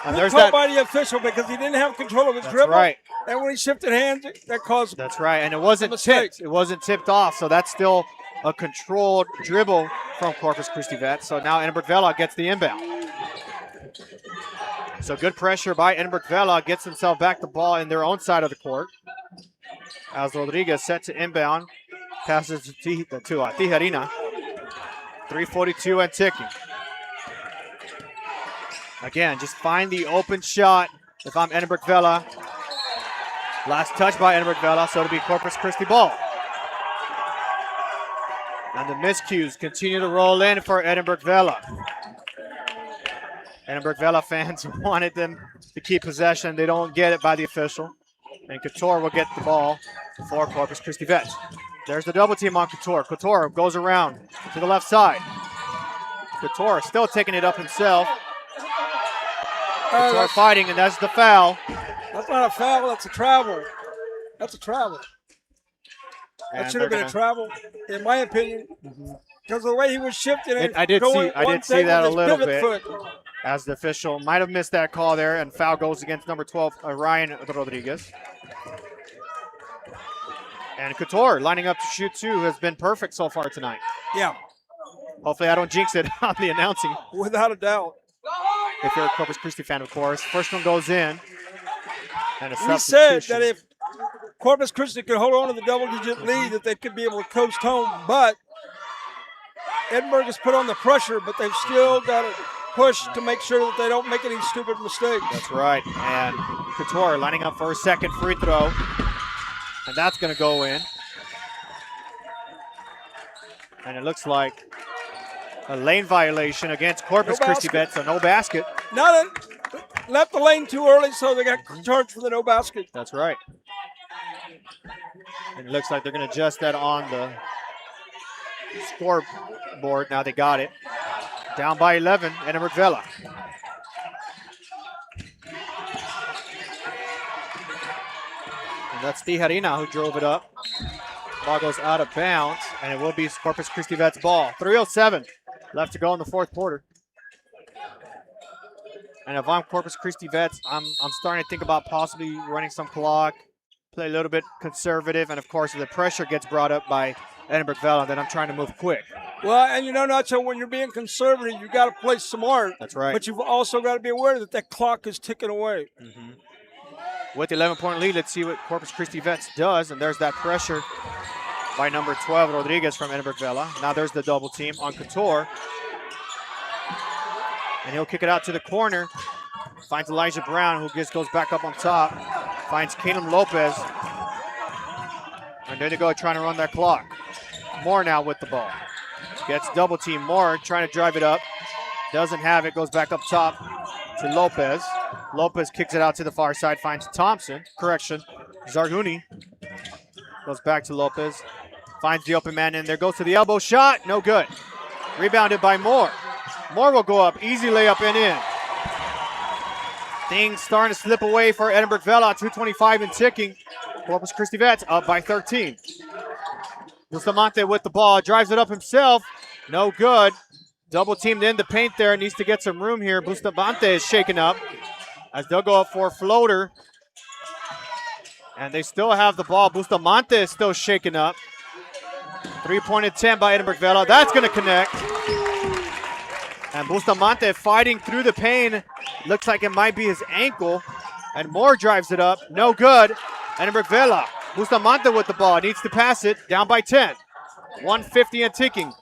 And there's that by the official because he didn't have control of his That's dribble. right. And when he shifted hands, that caused That's right, and it wasn't tipped. It wasn't tipped off, so that's still a controlled dribble from Corpus Christi Vets. So now Edinburg Vela gets the inbound. So good pressure by Edinburg Vela, gets himself back the ball in their own side of the court. As Rodriguez set to inbound, passes to Tijerina. 3:42 and ticking. Again, just find the open shot if I'm Edinburg Vela. Last touch by Edinburg Vela, so it'll be Corpus Christi ball. And the miscues continue to roll in for Edinburg Vela. Edinburg Vela fans wanted them to keep possession. They don't get it by the official. And Couture will get the ball for Corpus Christi Vets. There's the double team on Couture. Couture goes around to the left side. Couture still taking it up himself. Couture fighting, and that's the foul. That's not a foul, that's a travel. That's a travel. And that should have been a travel, in my opinion, because of the way he was shifting it. I did see that a little bit. Foot. As the official might have missed that call there, and foul goes against number 12, Ryan Rodriguez. And Couture lining up to shoot two has been perfect so far tonight. Yeah. Hopefully I don't jinx it on the announcing. Without a doubt. If you're a Corpus Christi fan, of course. First one goes in. And a we said that if Corpus Christi could hold on to the double-digit lead, that they could be able to coast home. But Edinburg has put on the pressure, but they've still got to push to make sure that they don't make any stupid mistakes. That's right. And Couture lining up for a second free throw. And that's going to go in. And it looks like a lane violation against Corpus Christi Vets, so no basket. Now they left the lane too early, so they got charged for the no basket. That's right. And it looks like they're going to adjust that on the scoreboard. Now they got it. Down by 11, Edinburg Vela. And that's Tijerina who drove it up. Ball goes out of bounds, and it will be Corpus Christi Vets ball. 3:07 left to go in the fourth quarter. And if I'm Corpus Christi Vets, I'm starting to think about possibly running some clock, play a little bit conservative, and of course if the pressure gets brought up by Edinburg Vela, then I'm trying to move quick. Well, and Nacho, when you're being conservative, you got to play smart. That's right. But you've also got to be aware that that clock is ticking away. With the 11-point lead, let's see what Corpus Christi Vets does, and there's that pressure by number 12, Rodriguez from Edinburg Vela. Now there's the double team on Couture. And he'll kick it out to the corner. Finds Elijah Brown, who just goes back up on top. Finds Caleb Lopez. And there they go, trying to run that clock. Moore now with the ball. Gets double team. Moore trying to drive it up. Doesn't have it, goes back up top. to Lopez. Lopez kicks it out to the far side, finds Thompson. Correction, Zarguni. Goes back to Lopez. Finds the open man in there. Goes to the elbow shot. No good. Rebounded by Moore. Moore will go up. Easy layup and in. Things starting to slip away for Edinburg Vela. 2:25 and ticking. Corpus Christi Vets up by 13. Bustamante with the ball. Drives it up himself. No good. Double teamed in the paint there. Needs to get some room here. Bustamante is shaken up as they'll go up for a floater. And they still have the ball. Bustamante is still shaken up. 3-point attempt by Edinburg Vela. That's going to connect. And Bustamante fighting through the pain. Looks like it might be his ankle. And Moore drives it up. No good. Edinburg Vela. Bustamante with the ball. Needs to pass it. Down by 10. 150 and ticking.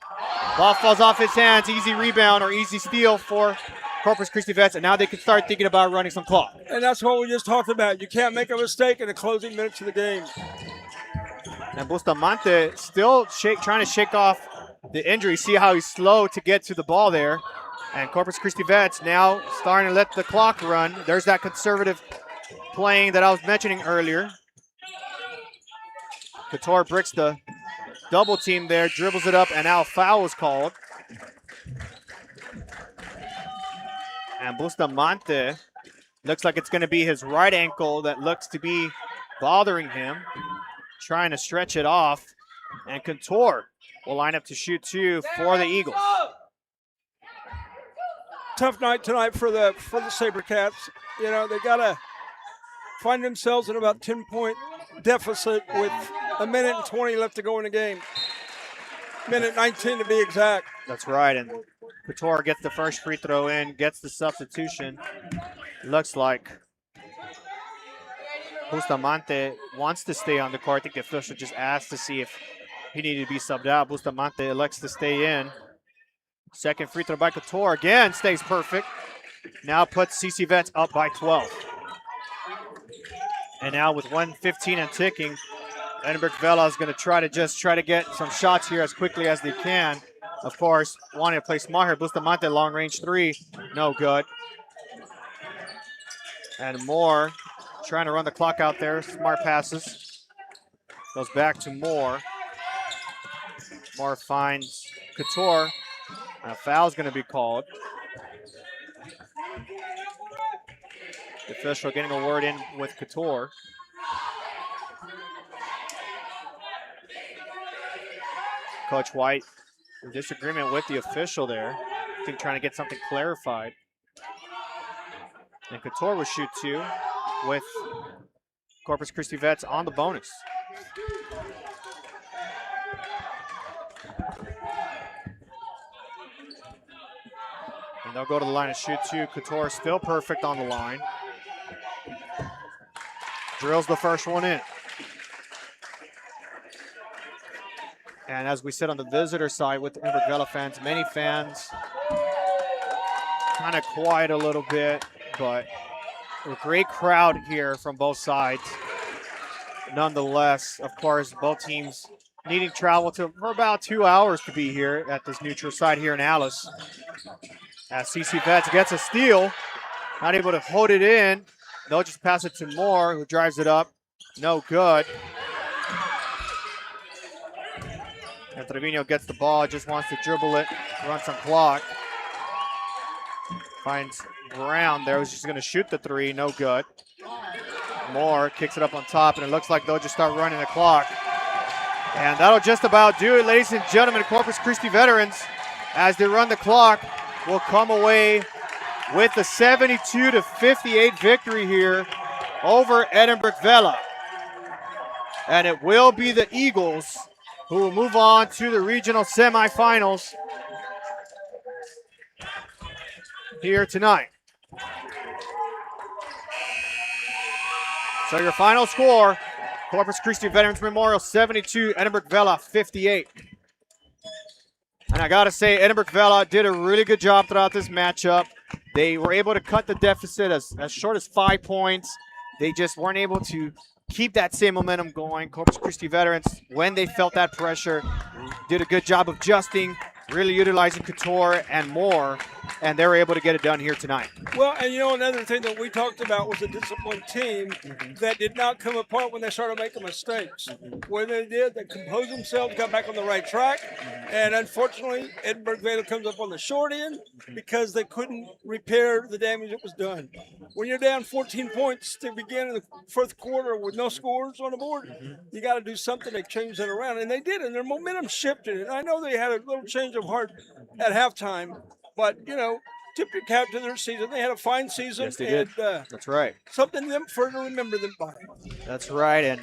Ball falls off his hands. Easy rebound or easy steal for Corpus Christi Vets. And now they can start thinking about running some clock. And that's what we just talked about. You can't make a mistake in the closing minutes of the game. And Bustamante still trying to shake off the injury. See how he's slow to get to the ball there. And Corpus Christi Vets now starting to let the clock run. There's that conservative playing that I was mentioning earlier. Couture bricks the double team there, dribbles it up, and now a foul is called. And Bustamante looks like it's going to be his right ankle that looks to be bothering him. Trying to stretch it off. And Couture will line up to shoot two for the Eagles. Tough night tonight for the SaberCats. You know, they got to find themselves in about 10-point deficit with a minute and 20 left to go in the game. Minute 19 to be exact. That's right, and Couture gets the first free throw in, gets the substitution. Looks like Bustamante wants to stay on the court. I think the official just asked to see if he needed to be subbed out. Bustamante elects to stay in. Second free throw by Couture. Again, stays perfect. Now puts CC Vets up by 12. And now with 1:15 and ticking, Edinburg Vela is going to try to get some shots here as quickly as they can. Of course, wanting to play smart here. Bustamante, long range three. No good. And Moore trying to run the clock out there. Smart passes. Goes back to Moore. Moore finds Couture. And a foul's going to be called. The official getting a word in with Couture. Coach White in disagreement with the official there. I think trying to get something clarified. And Couture will shoot two with Corpus Christi Vets on the bonus. And they'll go to the line and shoot two. Couture still perfect on the line. Drills the first one in. And as we said on the visitor side with the Edinburg Vela fans, many fans kind of quiet a little bit, but a great crowd here from both sides. Nonetheless, of course, both teams needing travel for about 2 hours to be here at this neutral site here in Alice. As CC Vets gets a steal, not able to hold it in. They'll just pass it to Moore, who drives it up. No good. And Trevino gets the ball, just wants to dribble it, run some clock. Finds Brown there, who's just going to shoot the three, no good. Moore kicks it up on top, and it looks like they'll just start running the clock. And that'll just about do it, ladies and gentlemen. Corpus Christi veterans, as they run the clock, will come away with the 72-58 victory here over Edinburg Vela. And it will be the Eagles who will move on to the regional semifinals here tonight. So your final score, Corpus Christi Veterans Memorial 72, Edinburg Vela 58. And I gotta say, Edinburg Vela did a really good job throughout this matchup. They were able to cut the deficit as short as 5 points. They just weren't able to keep that same momentum going. Corpus Christi Veterans, when they felt that pressure, did a good job of adjusting, really utilizing Couture and Moore and they were able to get it done here tonight. Well, and another thing that we talked about was a disciplined team that did not come apart when they started making mistakes. When they did, they composed themselves, got back on the right track, and unfortunately, Edinburg Vela comes up on the short end because they couldn't repair the damage that was done. When you're down 14 points to begin in the fourth quarter with no scores on the board, you got to do something to change that around, and they did, and their momentum shifted. And I know they had a little change of heart at halftime, but tip your cap to their season. They had a fine season. Yes, they did. That's right. Something them for to remember them by. That's right. And,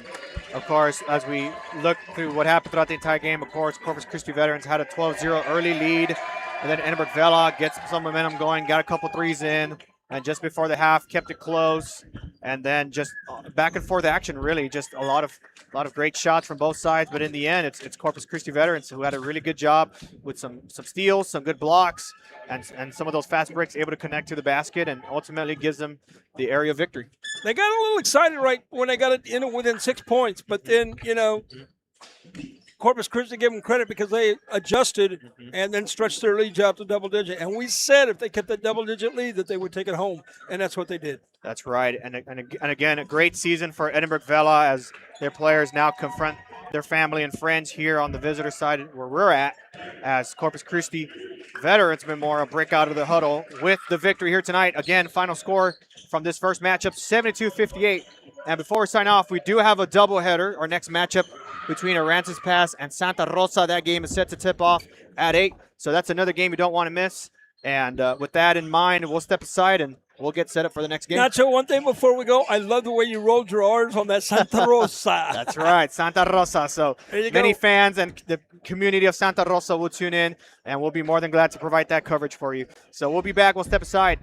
of course, as we look through what happened throughout the entire game, of course, Corpus Christi Veterans had a 12-0 early lead. And then Edinburg Vela gets some momentum going, got a couple threes in. And just before the half, kept it close. And then just back and forth action, really. Just a lot of great shots from both sides. But in the end, it's Corpus Christi Veterans who had a really good job with some steals, some good blocks, and some of those fast breaks able to connect to the basket and ultimately gives them the area victory. They got a little excited right when they got it in within 6 points. But then, Corpus Christi gave them credit because they adjusted and then stretched their lead out to double digit. And we said if they kept that double digit lead that they would take it home, and that's what they did. That's right. And again, a great season for Edinburg Vela as their players now confront their family and friends here on the visitor side where we're at, as Corpus Christi Veterans Memorial break out of the huddle with the victory here tonight. Again, final score from this first matchup, 72-58. And before we sign off, we do have a doubleheader. Our next matchup between Aransas Pass and Santa Rosa. That game is set to tip off at 8. So that's another game you don't want to miss. And with that in mind, we'll step aside and we'll get set up for the next game. Nacho, one thing before we go, I love the way you rolled your R's on that Santa Rosa. That's right, Santa Rosa. So many fans and the community of Santa Rosa will tune in, and we'll be more than glad to provide that coverage for you. So we'll be back. We'll step aside.